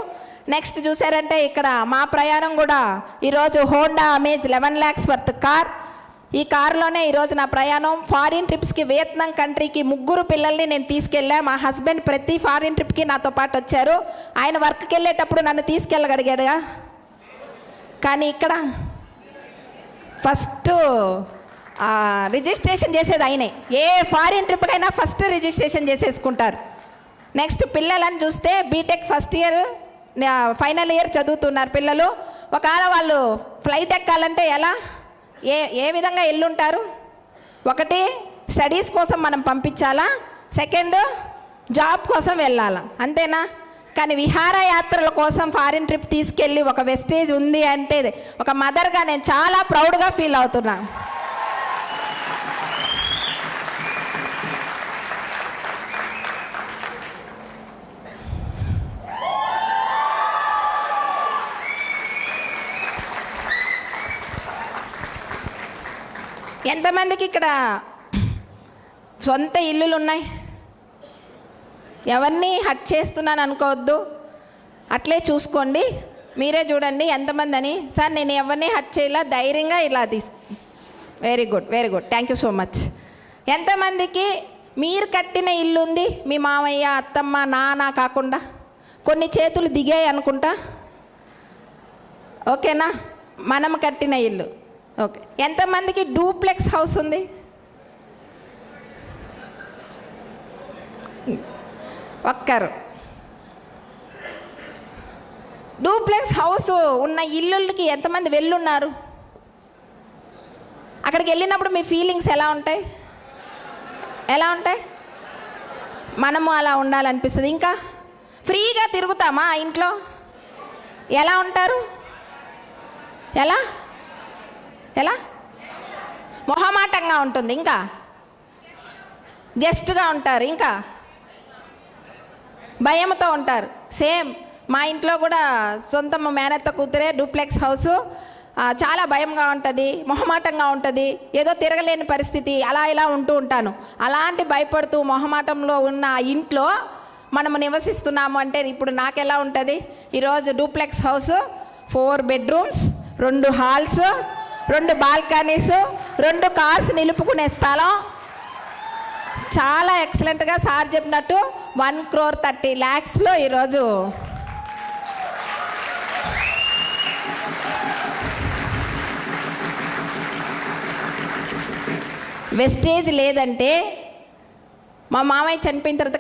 Speaker 1: నెక్స్ట్ చూసారంటే ఇక్కడ మా ప్రయాణం కూడా ఈరోజు Honda amaze 11 lakhs worth car. ఈ కారులోనే ఈరోజు నా ప్రయాణం. ఫారిన్ ట్రిప్స్కి వియత్నాం కంట్రీకి 3 పిల్లల్ని నేను తీసుకెళ్ళా. మా హస్బెండ్ ప్రతి ఫారిన్ ట్రిప్కి నాతో పాటు వచ్చారు. ఆయన వర్క్కి వెళ్ళేటప్పుడు నన్ను తీసుకెళ్ళగలిగాడుగా. కానీ ఇక్కడ ఫస్ట్ రిజిస్ట్రేషన్ చేసేది ఆయనే. ఏ ఫారిన్ ట్రిప్కైనా ఫస్ట్ రిజిస్ట్రేషన్ చేసేసుకుంటారు. నెక్స్ట్ పిల్లలని చూస్తే BTech first year final year చదువుతున్నారు పిల్లలు. ఒకవేళ వాళ్ళు ఫ్లైట్ ఎక్కాలంటే ఎలా ఏ విధంగా ఎల్లుంటారు? ఒకటి స్టడీస్ కోసం మనం పంపించాలా, సెకండ్ జాబ్ కోసం వెళ్ళాలా, అంతేనా? కానీ విహారయాత్రల కోసం ఫారిన్ ట్రిప్ తీసుకెళ్ళి ఒక వెస్టేజ్ ఉంది అంటే ఒక మదర్గా నేను చాలా ప్రౌడ్గా ఫీల్ అవుతున్నా. ఎంతమందికి ఇక్కడ సొంత ఇల్లులు ఉన్నాయి? ఎవరిని హట్ చేస్తున్నాను అనుకోవద్దు, అట్లే చూసుకోండి, మీరే చూడండి ఎంతమంది అని. సార్ నేను ఎవరిని హట్ చేయలా, ధైర్యంగా ఇలా very good, very good, thank you so much. ఎంతమందికి మీరు కట్టిన ఇల్లు ఉంది, మీ మామయ్య అత్తమ్మ నాన్న కాకుండా? కొన్ని చేతులు దిగాయి అనుకుంటా. ఓకేనా? మనం కట్టిన ఇల్లు. ఓకే. ఎంతమందికి డూప్లెక్స్ హౌస్ ఉంది? ఒక్కరు. డూప్లెక్స్ హౌస్ ఉన్న ఇల్లులకి ఎంతమంది వెళ్ళున్నారు? అక్కడికి వెళ్ళినప్పుడు మీ ఫీలింగ్స్ ఎలా ఉంటాయి? ఎలా ఉంటాయి? మనము అలా ఉండాలనిపిస్తుంది. ఇంకా ఫ్రీగా తిరుగుతామా ఆ ఇంట్లో? ఎలా ఉంటారు? ఎలా ఎలా మొహమాటంగా ఉంటుంది. ఇంకా గెస్ట్గా ఉంటారు. ఇంకా భయంతో ఉంటారు. సేమ్ మా ఇంట్లో కూడా సొంత మేనత్త కూతురే డూప్లెక్స్ హౌసు. చాలా భయంగా ఉంటుంది, మొహమాటంగా ఉంటుంది, ఏదో తిరగలేని పరిస్థితి, అలా ఇలా ఉంటూ ఉంటాను. అలాంటి భయపడుతూ మొహమాటంలో ఉన్న ఆ ఇంట్లో మనము నివసిస్తున్నాము అంటే ఇప్పుడు నాకెలా ఉంటుంది? ఈరోజు duplex house, 4 bedrooms, 2 halls, 2 balconies, 2 cars నిలుపుకునే స్థలం. చాలా ఎక్సలెంట్గా సార్ చెప్పినట్టు 1,30,00,000 ఈరోజు వెస్టేజ్ లేదంటే. మా మామయ్య చనిపోయిన తర్వాత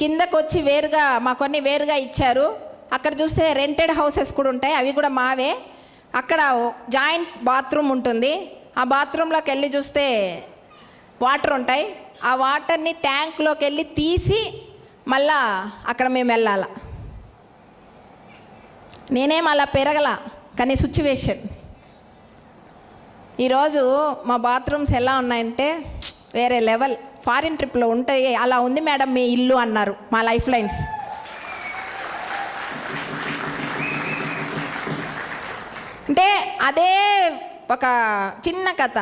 Speaker 1: కిందకు వచ్చి వేరుగా మా కొన్ని వేరుగా ఇచ్చారు. అక్కడ చూస్తే రెంటెడ్ హౌసెస్ కూడా ఉంటాయి, అవి కూడా మావే. అక్కడ జాయింట్ బాత్రూమ్ ఉంటుంది. ఆ బాత్రూంలోకి వెళ్ళి చూస్తే వాటర్ ఉంటాయి. ఆ వాటర్ని ట్యాంక్లోకి వెళ్ళి తీసి మళ్ళా అక్కడ మేము వెళ్ళాల. నేనేం అలా పెరగల, కానీ సిచ్యువేషన్. ఈరోజు మా బాత్రూమ్స్ ఎలా ఉన్నాయంటే వేరే లెవెల్. ఫారిన్ ట్రిప్లో ఉంటాయి, అలా ఉంది మేడం మీ ఇల్లు అన్నారు మా లైఫ్ లైన్స్. అంటే అదే ఒక చిన్న కథ.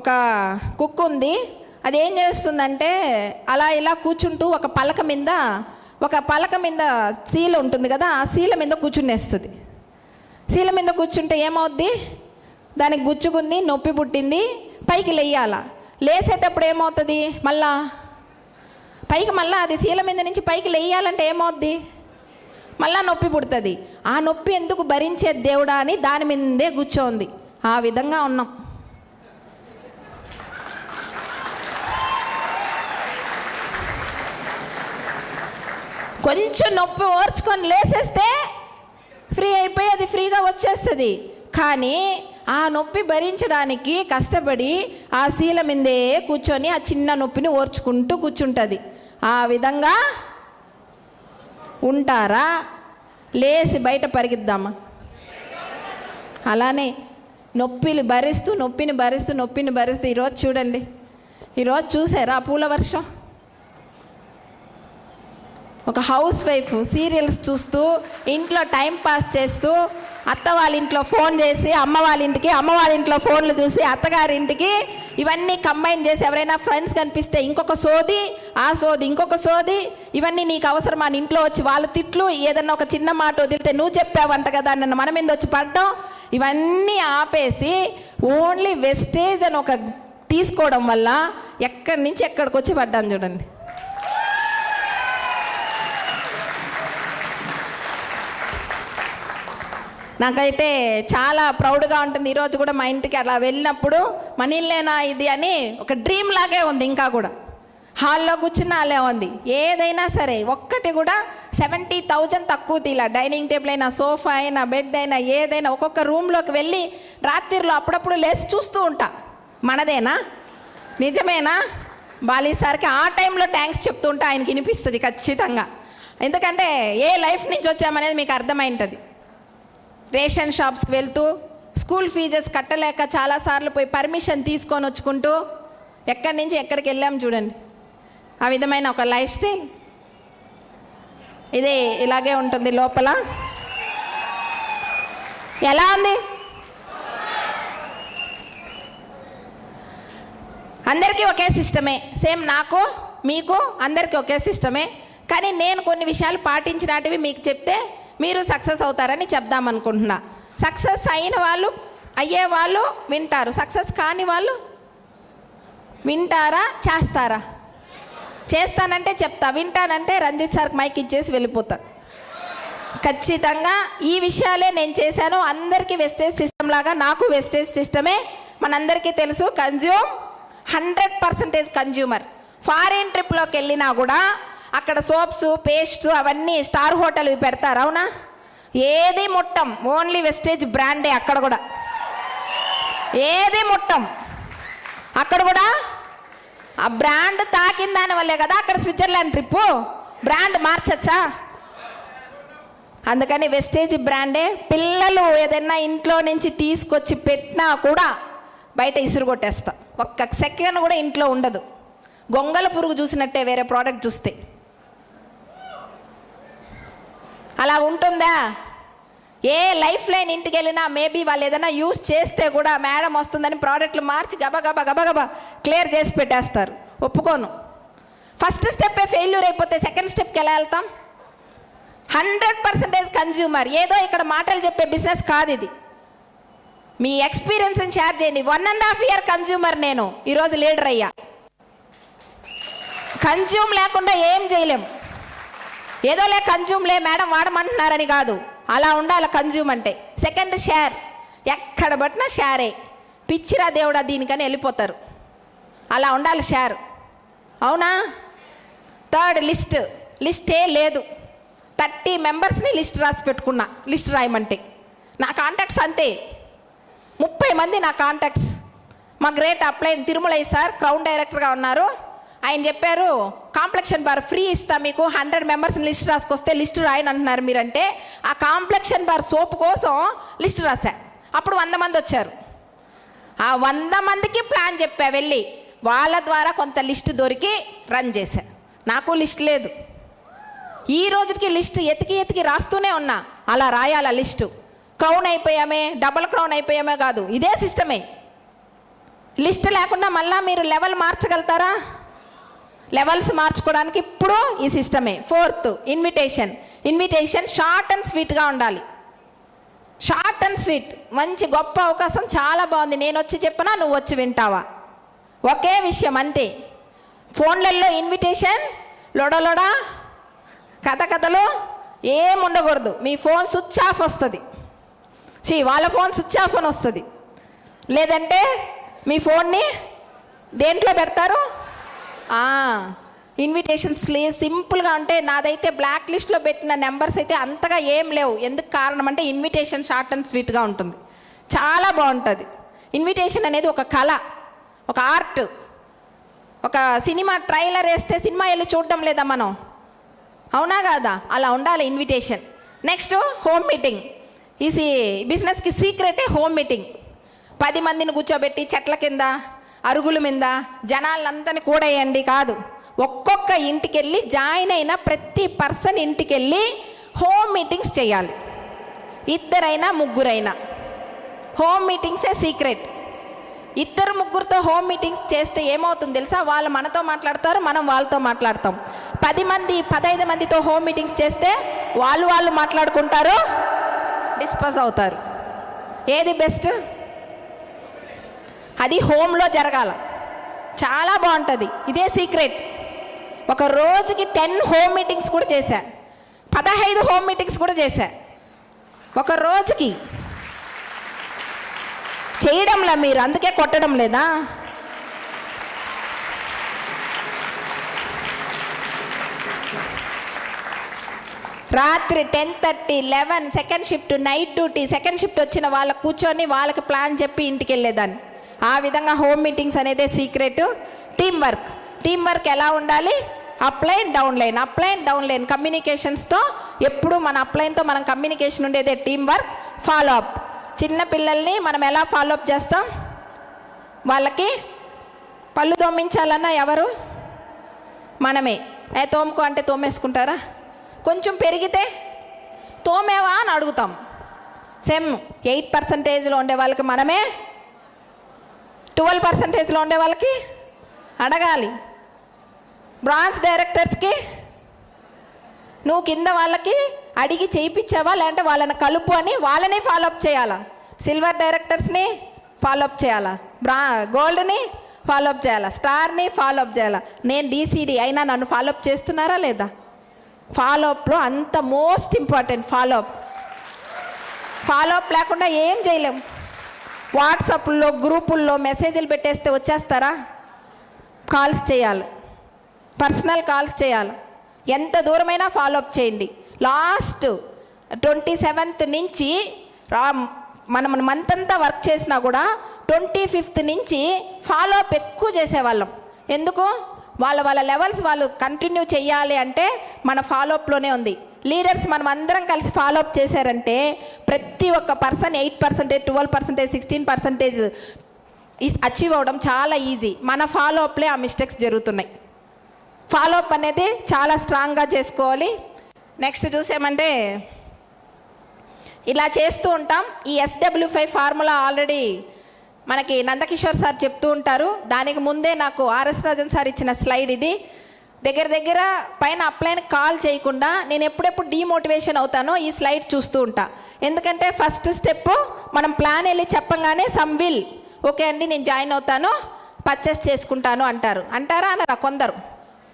Speaker 1: ఒక కుక్క ఉంది, అది ఏం చేస్తుందంటే అలా ఇలా కూర్చుంటూ ఒక పలక మీద శీల ఉంటుంది కదా, ఆ శీల మీద కూర్చునేస్తుంది. శీల మీద కూర్చుంటే ఏమవుద్ది? దానికి గుచ్చుకుంది, నొప్పి పుట్టింది, పైకి లేయాల. లేసేటప్పుడు ఏమవుతుంది? మళ్ళా అది శీల మీద నుంచి పైకి లేయాలంటే ఏమవుద్ది? మళ్ళా నొప్పి పుడుతుంది. ఆ నొప్పి ఎందుకు భరించే దేవుడా అని దాని మీదే కూర్చోంది. ఆ విధంగా ఉన్నాం. కొంచెం నొప్పి ఓర్చుకొని లేసేస్తే ఫ్రీ అయిపోయి అది ఫ్రీగా వచ్చేస్తుంది. కానీ ఆ నొప్పి భరించడానికి కష్టపడి ఆ శీల మీదే కూర్చొని ఆ చిన్న నొప్పిని ఓర్చుకుంటూ కూర్చుంటుంది. ఆ విధంగా ఉంటారా? లేసి బయట పరిగిద్దామా? అలానే నొప్పిని భరిస్తూ ఈరోజు చూడండి, ఈరోజు చూసారా పూల వర్షం? ఒక హౌస్ వైఫ్ సీరియల్స్ చూస్తూ ఇంట్లో టైం పాస్ చేస్తూ అత్త వాళ్ళ ఇంట్లో ఫోన్ చేసి అమ్మ వాళ్ళ ఇంట్లో ఫోన్లు చూసి అత్తగారింటికి, ఇవన్నీ కంబైన్ చేసి ఎవరైనా ఫ్రెండ్స్ కనిపిస్తే ఇంకొక సోది, ఆ సోది ఇంకొక సోది, ఇవన్నీ నీకు అవసరమా? అని ఇంట్లో వచ్చి వాళ్ళ తిట్లు, ఏదన్నా ఒక చిన్న మాట వదిలితే నువ్వు చెప్పావంట కదా నన్ను మన మీద వచ్చి పడ్డం, ఇవన్నీ ఆపేసి ఓన్లీ వెస్టేజ్ అని ఒక తీసుకోవడం వల్ల ఎక్కడి నుంచి ఎక్కడికి వచ్చి పడ్డాను చూడండి. నాకైతే చాలా ప్రౌడ్గా ఉంటుంది. ఈరోజు కూడా మా ఇంటికి అలా వెళ్ళినప్పుడు మన ఇల్లేనా ఇది అని ఒక డ్రీమ్ లాగే ఉంది. ఇంకా కూడా హాల్లో కూర్చున్న అలా ఉంది. ఏదైనా సరే ఒక్కటి కూడా 70,000 తక్కువ తీలా. డైనింగ్ టేబుల్ అయినా, సోఫా అయినా, బెడ్ అయినా, ఏదైనా ఒక్కొక్క రూమ్లోకి వెళ్ళి రాత్రిలో అప్పుడప్పుడు లేసి చూస్తూ ఉంటా, మనదేనా, నిజమేనా. బాలీ సార్కి ఆ టైంలో థ్యాంక్స్ చెప్తూ ఉంటా, ఆయనకి వినిపిస్తుంది ఖచ్చితంగా. ఎందుకంటే ఏ లైఫ్ నుంచి వచ్చామనేది మీకు అర్థమైంటుంది. రేషన్ షాప్స్కి వెళ్తూ స్కూల్ ఫీజెస్ కట్టలేక చాలాసార్లు పోయి పర్మిషన్ తీసుకొని వచ్చుకుంటూ ఎక్కడి నుంచి ఎక్కడికి వెళ్ళాం చూడండి. ఆ విధమైన ఒక లైఫ్ స్టైల్ ఇదే ఇలాగే ఉంటుంది. లోపల ఎలా ఉంది? అందరికీ ఒకే సిస్టమే, సేమ్ నాకు మీకు అందరికీ ఒకే సిస్టమే. కానీ నేను కొన్ని విషయాలు పాటించినటివి మీకు చెప్తే మీరు సక్సెస్ అవుతారని చెప్దామనుకుంటున్నా. సక్సెస్ అయిన వాళ్ళు, అయ్యే వాళ్ళు వింటారు, సక్సెస్ కాని వాళ్ళు వింటారా చేస్తారా? చేస్తానంటే చెప్తా, వింటానంటే రంజిత్ సార్కి మైక్ ఇచ్చేసి వెళ్ళిపోతా. ఖచ్చితంగా ఈ విషయాలే నేను చేశాను. అందరికీ వెస్టేజ్ సిస్టమ్ లాగా నాకు వెస్టేజ్ సిస్టమే. మనందరికీ తెలుసు, కన్జ్యూమ్ 100% కన్జ్యూమర్. ఫారిన్ ట్రిప్లోకి వెళ్ళినా కూడా అక్కడ సోప్స్, పేస్ట్స్ అవన్నీ స్టార్ హోటల్ పెడతారు, అవునా? ఏది ముట్టం, ఓన్లీ వెస్టేజ్ బ్రాండే. అక్కడ కూడా ఏది ముట్టం. అక్కడ కూడా ఆ బ్రాండ్ తాకిన దాని వల్లే కదా అక్కడ స్విట్జర్లాండ్ ట్రిప్పు. బ్రాండ్ మార్చచ్చా? అందుకని వెస్టేజ్ బ్రాండే. పిల్లలు ఏదైనా ఇంట్లో నుంచి తీసుకొచ్చి పెట్టినా కూడా బయట ఇసురు కొట్టేస్తా. ఒక్క సెకండ్ కూడా ఇంట్లో ఉండదు. గొంగల పురుగు చూసినట్టే వేరే ప్రోడక్ట్ చూస్తే. అలా ఉంటుందా? ఏ లైఫ్ లైన్ ఇంటికి వెళ్ళినా మేబీ వాళ్ళు ఏదైనా యూస్ చేస్తే కూడా మేడం వస్తుందని ప్రోడక్ట్లు మార్చి గబగబా క్లియర్ చేసి పెట్టేస్తారు. ఒప్పుకోను. ఫస్ట్ స్టెప్పే ఫెయిల్యూర్ అయిపోతే సెకండ్ స్టెప్కి ఎలా వెళ్తాం? 100% కన్జ్యూమర్. ఏదో ఇక్కడ మాటలు చెప్పే బిజినెస్ కాదు ఇది. మీ ఎక్స్పీరియన్స్ని షేర్ చేయండి. 1.5 year కన్జ్యూమర్ నేను, ఈరోజు లీడర్ అయ్యా. కన్జ్యూమ్ లేకుండా ఏం చేయలేం. ఏదోలే కన్జ్యూమ్లే మేడం వాడమంటున్నారని కాదు, అలా ఉండాలి కన్జ్యూమ్ అంటే. సెకండ్ షేర్, ఎక్కడ పట్టినా షేరే. పిచ్చిరా దేవుడా దీనికని వెళ్ళిపోతారు. అలా ఉండాలి షేర్, అవునా? థర్డ్ లిస్టే లేదు. 30 మెంబర్స్ని లిస్ట్ రాసి పెట్టుకున్నా. లిస్ట్ రాయమంటే నా కాంటాక్ట్స్ అంతే, 30 మంది నా కాంటాక్ట్స్. మా great upline Tirumalayya sir crown డైరెక్టర్గా ఉన్నారు. ఆయన చెప్పారు, కాంప్లెక్షన్ బార్ ఫ్రీ ఇస్తా మీకు, 100 మెంబర్స్ని లిస్ట్ రాసుకొస్తే లిస్ట్ రాయని అంటున్నారు మీరంటే. ఆ కాంప్లెక్షన్ బార్ సోప్ కోసం లిస్ట్ రాశా. అప్పుడు 100 మంది వచ్చారు. ఆ 100 మందికి ప్లాన్ చెప్పా వెళ్ళి. వాళ్ళ ద్వారా కొంత లిస్ట్ దొరికి రన్ చేశా. నాకు లిస్ట్ లేదు. ఈ రోజుకి లిస్ట్ ఎతికి రాస్తూనే ఉన్నా. అలా రాయాల లిస్టు. క్రౌన్ అయిపోయామే, డబుల్ క్రౌన్ అయిపోయామే కాదు, ఇదే సిస్టమే. లిస్ట్ లేకుండా మళ్ళీ మీరు లెవెల్ మార్చగలుగుతారా? లెవెల్స్ మార్చుకోవడానికి ఇప్పుడు ఈ సిస్టమే. ఫోర్త్ ఇన్విటేషన్ షార్ట్ అండ్ స్వీట్గా ఉండాలి. షార్ట్ అండ్ స్వీట్, మంచి గొప్ప అవకాశం, చాలా బాగుంది. నేను వచ్చి చెప్పనా, నువ్వు వచ్చి వింటావా? ఒకే విషయం అంతే. ఫోన్లలో ఇన్విటేషన్ లొడలొడా కథలు ఏం ఉండకూడదు. మీ ఫోన్ స్విచ్ ఆఫ్ వస్తుంది, వాళ్ళ ఫోన్ స్విచ్ ఆఫ్ అని వస్తుంది. లేదంటే మీ ఫోన్ని దేంట్లో పెడతారు? ఇన్విటేషన్స్ సింపుల్గా ఉంటే, నాదైతే బ్లాక్ లిస్ట్లో పెట్టిన నెంబర్స్ అయితే అంతగా ఏం లేవు. ఎందుకు కారణం అంటే ఇన్విటేషన్ షార్ట్ అండ్ స్వీట్గా ఉంటుంది, చాలా బాగుంటుంది. ఇన్విటేషన్ అనేది ఒక కళ, ఒక ఆర్ట్. ఒక సినిమా ట్రైలర్ వేస్తే సినిమా వెళ్ళి చూడడం లేదా మనం, అవునా కాదా? అలా ఉండాలి ఇన్విటేషన్. Next home meeting. ఈ బిజినెస్కి సీక్రెటే హోమ్ మీటింగ్. 10 మందిని కూర్చోబెట్టి చెట్ల కింద, అరుగుల మీద జనాలందరినీ కూడేయండి కాదు. ఒక్కొక్క ఇంటికి వెళ్ళి జాయిన్ అయిన ప్రతి పర్సన్ ఇంటికి వెళ్ళి హోమ్ మీటింగ్స్ చేయాలి. 2 3 హోమ్ మీటింగ్సే సీక్రెట్. 2 3 హోమ్ మీటింగ్స్ చేస్తే ఏమవుతుంది తెలుసా? వాళ్ళు మనతో మాట్లాడతారు, మనం వాళ్ళతో మాట్లాడతాం. 10 మంది 15 మందితో హోమ్ మీటింగ్స్ చేస్తే వాళ్ళు మాట్లాడుకుంటారు, డిస్పస్ అవుతారు. ఏది బెస్ట్? అది హోమ్లో జరగాల, చాలా బాగుంటుంది. ఇదే సీక్రెట్. ఒక రోజుకి 10 హోమ్ మీటింగ్స్ కూడా చేశా, 15 హోమ్ మీటింగ్స్ కూడా చేశా ఒక రోజుకి. చేయడంలా మీరు, అందుకే కొట్టడం లేదా? రాత్రి 10:30 11 second shift, night duty, second shift వచ్చిన వాళ్ళకి కూర్చొని వాళ్ళకి ప్లాన్ చెప్పి ఇంటికి వెళ్ళేదాన్ని. ఆ విధంగా హోమ్ మీటింగ్స్ అనేదే సీక్రెట్. టీం వర్క్ ఎలా ఉండాలి? అప్లైన్ డౌన్ లైన్ కమ్యూనికేషన్స్తో. ఎప్పుడు మన అప్లైన్తో మనం కమ్యూనికేషన్ ఉండేదే టీం వర్క్. ఫాలో అప్, చిన్న పిల్లల్ని మనం ఎలా ఫాలో అప్ చేస్తాం? వాళ్ళకి పళ్ళు తోమించాలన్నా ఎవరు? మనమే. తోముకో అంటే తోమేసుకుంటారా? కొంచెం పెరిగితే తోమేవా అని అడుగుతాం. సేమ్ 8% ఉండే వాళ్ళకి మనమే, 12% ఉండే వాళ్ళకి అడగాలి. బ్రాంచ్ డైరెక్టర్స్కి నువ్వు కింద వాళ్ళకి అడిగి చేయించావా, లేదంటే వాళ్ళని కలుపు అని వాళ్ళని ఫాలోఅప్ చేయాలా. సిల్వర్ డైరెక్టర్స్ని ఫాలోఅప్ చేయాలా, గోల్డ్ని ఫాలోఅప్ చేయాలా, స్టార్ని ఫాలోఅప్ చేయాలా. నేను డీసీడీ అయినా నన్ను ఫాలోఅప్ చేస్తున్నారా లేదా? ఫాలోఅప్లో అంత మోస్ట్ ఇంపార్టెంట్ ఫాలోఅప్ లేకుండా ఏం చేయలేం. వాట్సాప్లో గ్రూపుల్లో మెసేజ్లు పెట్టేస్తే వచ్చేస్తారా? కాల్స్ చేయాలి, పర్సనల్ కాల్స్ చేయాలి. ఎంత దూరమైనా ఫాలోఅప్ చేయండి. లాస్ట్ 27th నుంచి మనం మంత్ అంతా వర్క్ చేసినా కూడా 25th నుంచి ఫాలోఅప్ ఎక్కువ చేసేవాళ్ళం. ఎందుకు? వాళ్ళ లెవెల్స్ వాళ్ళు కంటిన్యూ చేయాలి అంటే మన ఫాలోఅప్లోనే ఉంది. లీడర్స్ మనం అందరం కలిసి ఫాలోఅప్ చేశారంటే ప్రతి ఒక్క పర్సన్ 8%, 12%, 16% అచీవ్ అవ్వడం చాలా ఈజీ. మన ఫాలోఅప్లే ఆ మిస్టేక్స్ జరుగుతున్నాయి. ఫాలోఅప్ అనేది చాలా స్ట్రాంగ్గా చేసుకోవాలి. నెక్స్ట్ చూసామంటే ఇలా చేస్తూ ఉంటాం. ఈ SW5 ఫార్ములా ఆల్రెడీ మనకి నందకిషోర్ సార్ చెప్తూ ఉంటారు. దానికి ముందే నాకు ఆర్ఎస్ రాజన్ సార్ ఇచ్చిన స్లైడ్ ఇది. దగ్గర పైన అప్లైన్ కాల్ చేయకుండా నేను ఎప్పుడెప్పుడు డీమోటివేషన్ అవుతానో ఈ స్లైడ్ చూస్తూ ఉంటా. ఎందుకంటే ఫస్ట్ స్టెప్ మనం ప్లాన్ వెళ్ళి చెప్పంగానే సమ్ విల్, ఓకే అండి నేను జాయిన్ అవుతాను, పర్చేస్ చేసుకుంటాను అంటారా అనరా?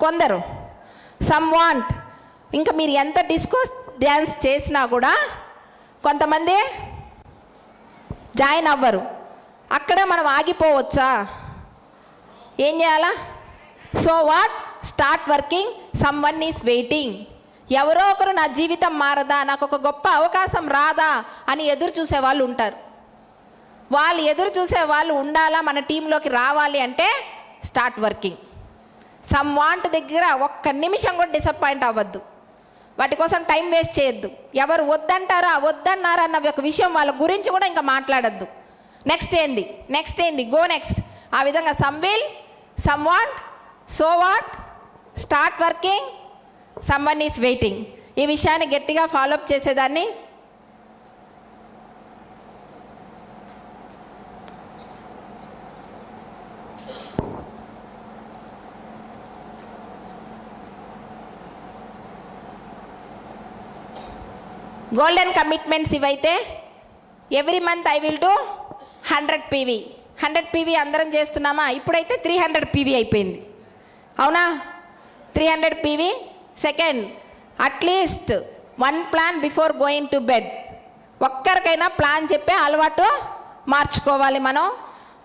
Speaker 1: కొందరు సమ్ వాంట్. ఇంకా మీరు ఎంత డిస్కో డ్యాన్స్ చేసినా కూడా కొంతమంది జాయిన్ అవ్వరు. అక్కడ మనం ఆగిపోవచ్చా? ఏం చేయాలా? So what, start working, some one is waiting. ఎవరో ఒకరు నా జీవితం మారదా, నాకు ఒక గొప్ప అవకాశం రాదా అని ఎదురు చూసే వాళ్ళు ఉంటారు. వాళ్ళు ఎదురు చూసే వాళ్ళు ఉండాలా, మన టీంలోకి రావాలి అంటే స్టార్ట్ వర్కింగ్. సమ్ వాంట్ దగ్గర ఒక్క నిమిషం కూడా డిసప్పాయింట్ అవ్వద్దు. వాటి కోసం టైం వేస్ట్ చేయొద్దు. ఎవరు వద్దంటారో ఆ వద్దన్నారా అన్న ఒక విషయం వాళ్ళ గురించి కూడా ఇంకా మాట్లాడద్దు. నెక్స్ట్ ఏంది, గో నెక్స్ట్. ఆ విధంగా some will, some want, so what, start working, some one is waiting. ఈ విషయాన్ని గట్టిగా ఫాలోఅప్ చేసేదాన్ని. గోల్డెన్ కమిట్మెంట్స్ ఇవైతే every month I will do 100 PV. 100 PV అందరం చేస్తున్నామా? ఇప్పుడైతే 300 PV అయిపోయింది. అవునా? 300 PV. Second, at least 1 plan before going to bed. ఒక్కరికైనా ప్లాన్ చెప్పే అలవాటు మార్చుకోవాలి మనం.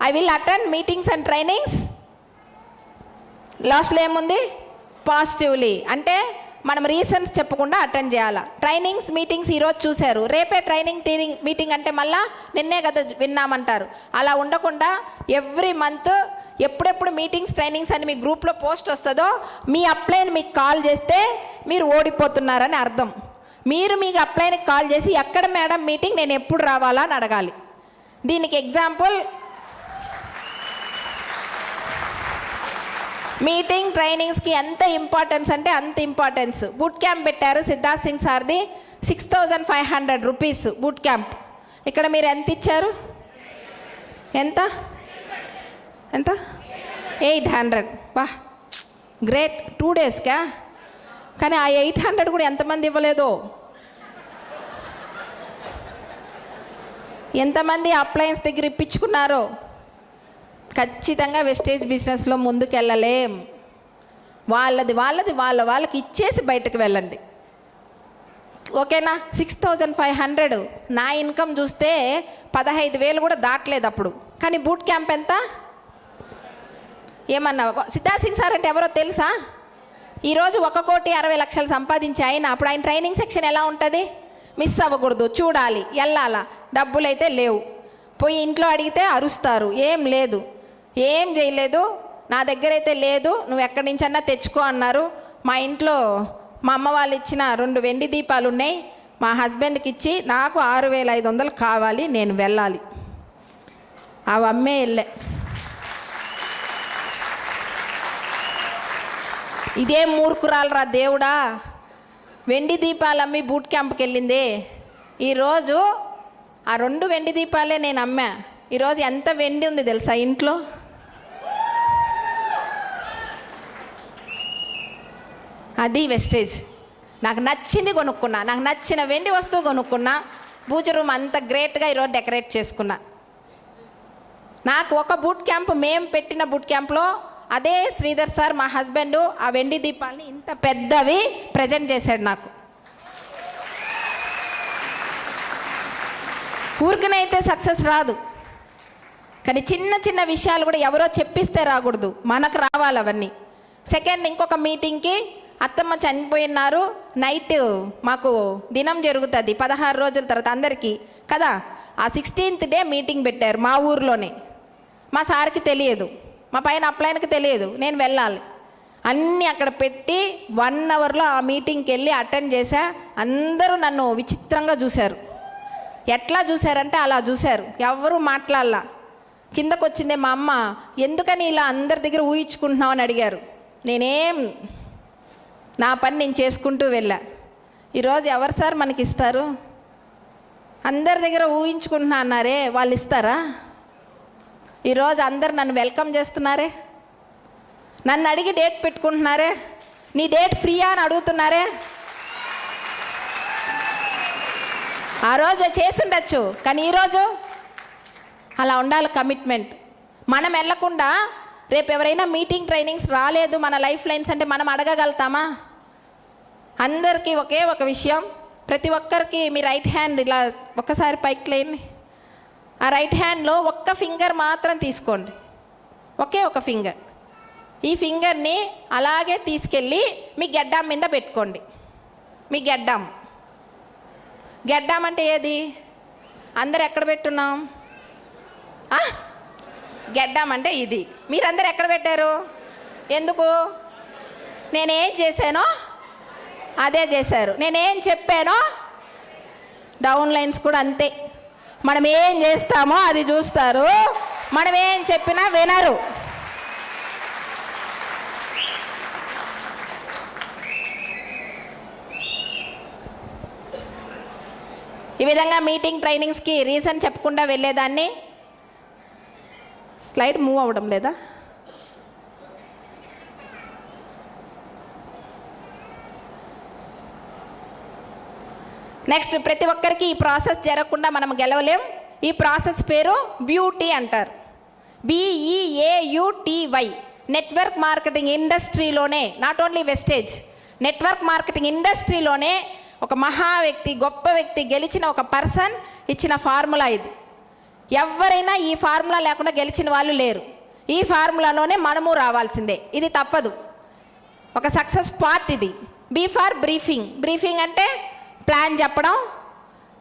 Speaker 1: I will attend meetings and trainings. లాస్ట్లో ఏముంది? పాజిటివ్లీ. అంటే మనం రీజన్స్ చెప్పకుండా అటెండ్ చేయాలి. ట్రైనింగ్స్ మీటింగ్స్ ఈరోజు చూశారు, రేపే ట్రైనింగ్ మీటింగ్ అంటే మళ్ళా నిన్నే కదా విన్నామంటారు. అలా ఉండకుండా ఎవ్రీ మంత్ ఎప్పుడెప్పుడు మీటింగ్స్ ట్రైనింగ్స్ అని మీ గ్రూప్లో పోస్ట్ వస్తుందో మీ అప్లైన్ మీకు కాల్ చేస్తే మీరు ఓడిపోతున్నారని అర్థం. మీరు మీకు అప్లైన్కి కాల్ చేసి ఎక్కడ మేడం మీటింగ్, నేను ఎప్పుడు రావాలా అని అడగాలి. దీనికి ఎగ్జాంపుల్ మీటింగ్ ట్రైనింగ్స్కి ఎంత ఇంపార్టెన్స్ అంటే అంత ఇంపార్టెన్స్. బూట్ క్యాంప్ పెట్టారు సిద్ధార్థ్ సింగ్ సార్ది, 6500 రూపీస్ బూట్ క్యాంప్. ఇక్కడ మీరు ఎంత ఇచ్చారు? ఎంత 800. వా గ్రేట్. 2 డేస్కా? కానీ ఆ 800 కూడా ఎంతమంది ఇవ్వలేదో. ఎంతమంది అప్లయన్స్ దగ్గర ఇప్పించుకున్నారో. ఖచ్చితంగా వెస్టేజ్ బిజినెస్లో ముందుకెళ్ళలేం. వాళ్ళకి ఇచ్చేసి బయటకు వెళ్ళండి. ఓకేనా? 6500. నా ఇన్కమ్ చూస్తే 15,000 కూడా దాటలేదు అప్పుడు. కానీ బూట్ క్యాంప్ ఎంత? ఏమన్నా సిద్ధార్థ్ సింగ్ సార్ అంటే ఎవరో తెలుసా? ఈరోజు 1,60,00,000 సంపాదించి అప్పుడు ఆయన ట్రైనింగ్ సెక్షన్ ఎలా ఉంటుంది? మిస్ అవ్వకూడదు, చూడాలి, వెళ్ళాలా. డబ్బులైతే లేవు. పోయి ఇంట్లో అడిగితే అరుస్తారు, ఏం లేదు, ఏం చేయలేదు, నా దగ్గర అయితే లేదు, నువ్వు ఎక్కడి నుంచన్నా తెచ్చుకో అన్నారు. మా ఇంట్లో మా అమ్మ వాళ్ళు ఇచ్చిన 2 వెండి దీపాలు ఉన్నాయి, మా హస్బెండ్కి ఇచ్చి నాకు 6,500 కావాలి, నేను వెళ్ళాలి. అవి అమ్మే వెళ్ళే. ఇదే మూర్ఖురాలరా దేవుడా, వెండి దీపాలు అమ్మి బూట్ క్యాంప్కి వెళ్ళింది. ఈరోజు ఆ 2 వెండి దీపాలే నేను అమ్మా. ఈరోజు ఎంత వెండి ఉంది తెలుసా ఇంట్లో? అది వెస్టేజ్. నాకు నచ్చింది కొనుక్కున్నా, నాకు నచ్చిన వెండి వస్తువు కొనుక్కున్నా, పూజ రూమ్ అంత గ్రేట్గా ఈరోజు డెకరేట్ చేసుకున్నా. నాకు ఒక బూట్ క్యాంప్, మేము పెట్టిన బూట్ క్యాంప్లో అదే శ్రీధర్ సార్ మా హస్బెండ్ ఆ వెండి దీపాలని ఇంత పెద్దవి ప్రజెంట్ చేశాడు నాకు. ఊరికనైతే సక్సెస్ రాదు, కానీ చిన్న చిన్న విషయాలు కూడా ఎవరో చెప్పిస్తే రాకూడదు, మనకు రావాలి అవన్నీ. సెకండ్, ఇంకొక మీటింగ్కి అత్తమ్మ చనిపోయినారు. నైట్ మాకు దినం జరుగుతుంది 16 రోజుల తర్వాత అందరికీ కదా. ఆ 16th డే మీటింగ్ పెట్టారు మా ఊర్లోనే. మా సార్కి తెలియదు, మా పైన అప్లైన్కి తెలియదు, నేను వెళ్ళాలి. అన్నీ అక్కడ పెట్టి 1 అవర్లో ఆ మీటింగ్కి వెళ్ళి అటెండ్ చేశా. అందరూ నన్ను విచిత్రంగా చూశారు. ఎట్లా చూశారంటే అలా చూశారు, ఎవరు మాట్లాడలా. కిందకు వచ్చిందే మా అమ్మ, ఎందుకని ఇలా అందరి దగ్గర ఊహించుకుంటున్నావు అని అడిగారు. నేనేం, నా పని నేను చేసుకుంటూ వెళ్ళా. ఈరోజు ఎవరు సార్ మనకి ఇస్తారు? అందరి దగ్గర ఊహించుకుంటున్నా అన్నారే, వాళ్ళు ఇస్తారా? ఈరోజు అందరు నన్ను వెల్కమ్ చేస్తున్నారే, నన్ను అడిగి డేట్ పెట్టుకుంటున్నారే, నీ డేట్ ఫ్రీయా అని అడుగుతున్నారే. ఆ రోజు చేసి ఉండొచ్చు, కానీ ఈరోజు అలా ఉండాలి కమిట్మెంట్. మనం వెళ్ళకుండా రేపు ఎవరైనా మీటింగ్ ట్రైనింగ్స్ రాలేదు మన లైఫ్ లైన్స్ అంటే మనం అడగగలుగుతామా? అందరికీ ఒకే ఒక విషయం, ప్రతి ఒక్కరికి మీ రైట్ హ్యాండ్ ఇలా ఒక్కసారి పైకి లేని, ఆ రైట్ హ్యాండ్లో ఒక్క ఫింగర్ మాత్రం తీసుకోండి, ఒకే ఒక ఫింగర్. ఈ ఫింగర్ని అలాగే తీసుకెళ్ళి మీ గెడ్డాం మీద పెట్టుకోండి. మీ గెడ్డాం, గెడ్డాం అంటే ఏది? అందరు ఎక్కడ పెట్టున్నాం? గెడ్డాం అంటే ఇది. మీరందరూ ఎక్కడ పెట్టారు? ఎందుకు? నేనేం చేశానో అదే చేశారు, నేనేం చెప్పానో. డౌన్ లైన్స్ కూడా అంతే, మనం ఏం చేస్తామో అది చూస్తారు, మనం ఏం చెప్పినా వినరు. ఈ విధంగా మీటింగ్ ట్రైనింగ్స్కి రీజన్ చెప్పకుండా వెళ్ళేదాన్ని. స్లైడ్ మూవ్ అవ్వడం లేదా? నెక్స్ట్, ప్రతి ఒక్కరికి ఈ ప్రాసెస్ జరగకుండా మనం గెలవలేం. ఈ ప్రాసెస్ పేరు బ్యూటీ అంటారు, BEAUTY. నెట్వర్క్ మార్కెటింగ్ ఇండస్ట్రీలోనే, not only wastage, network marketing ఇండస్ట్రీలోనే ఒక మహా వ్యక్తి, గొప్ప వ్యక్తి, గెలిచిన ఒక పర్సన్ ఇచ్చిన ఫార్ములా ఇది. ఎవరైనా ఈ ఫార్ములా లేకుండా గెలిచిన వాళ్ళు లేరు. ఈ ఫార్ములాలోనే మనము రావాల్సిందే, ఇది తప్పదు. ఒక సక్సెస్ పాత్ ఇది. B for briefing. బ్రీఫింగ్ అంటే ప్లాన్ చెప్పడం.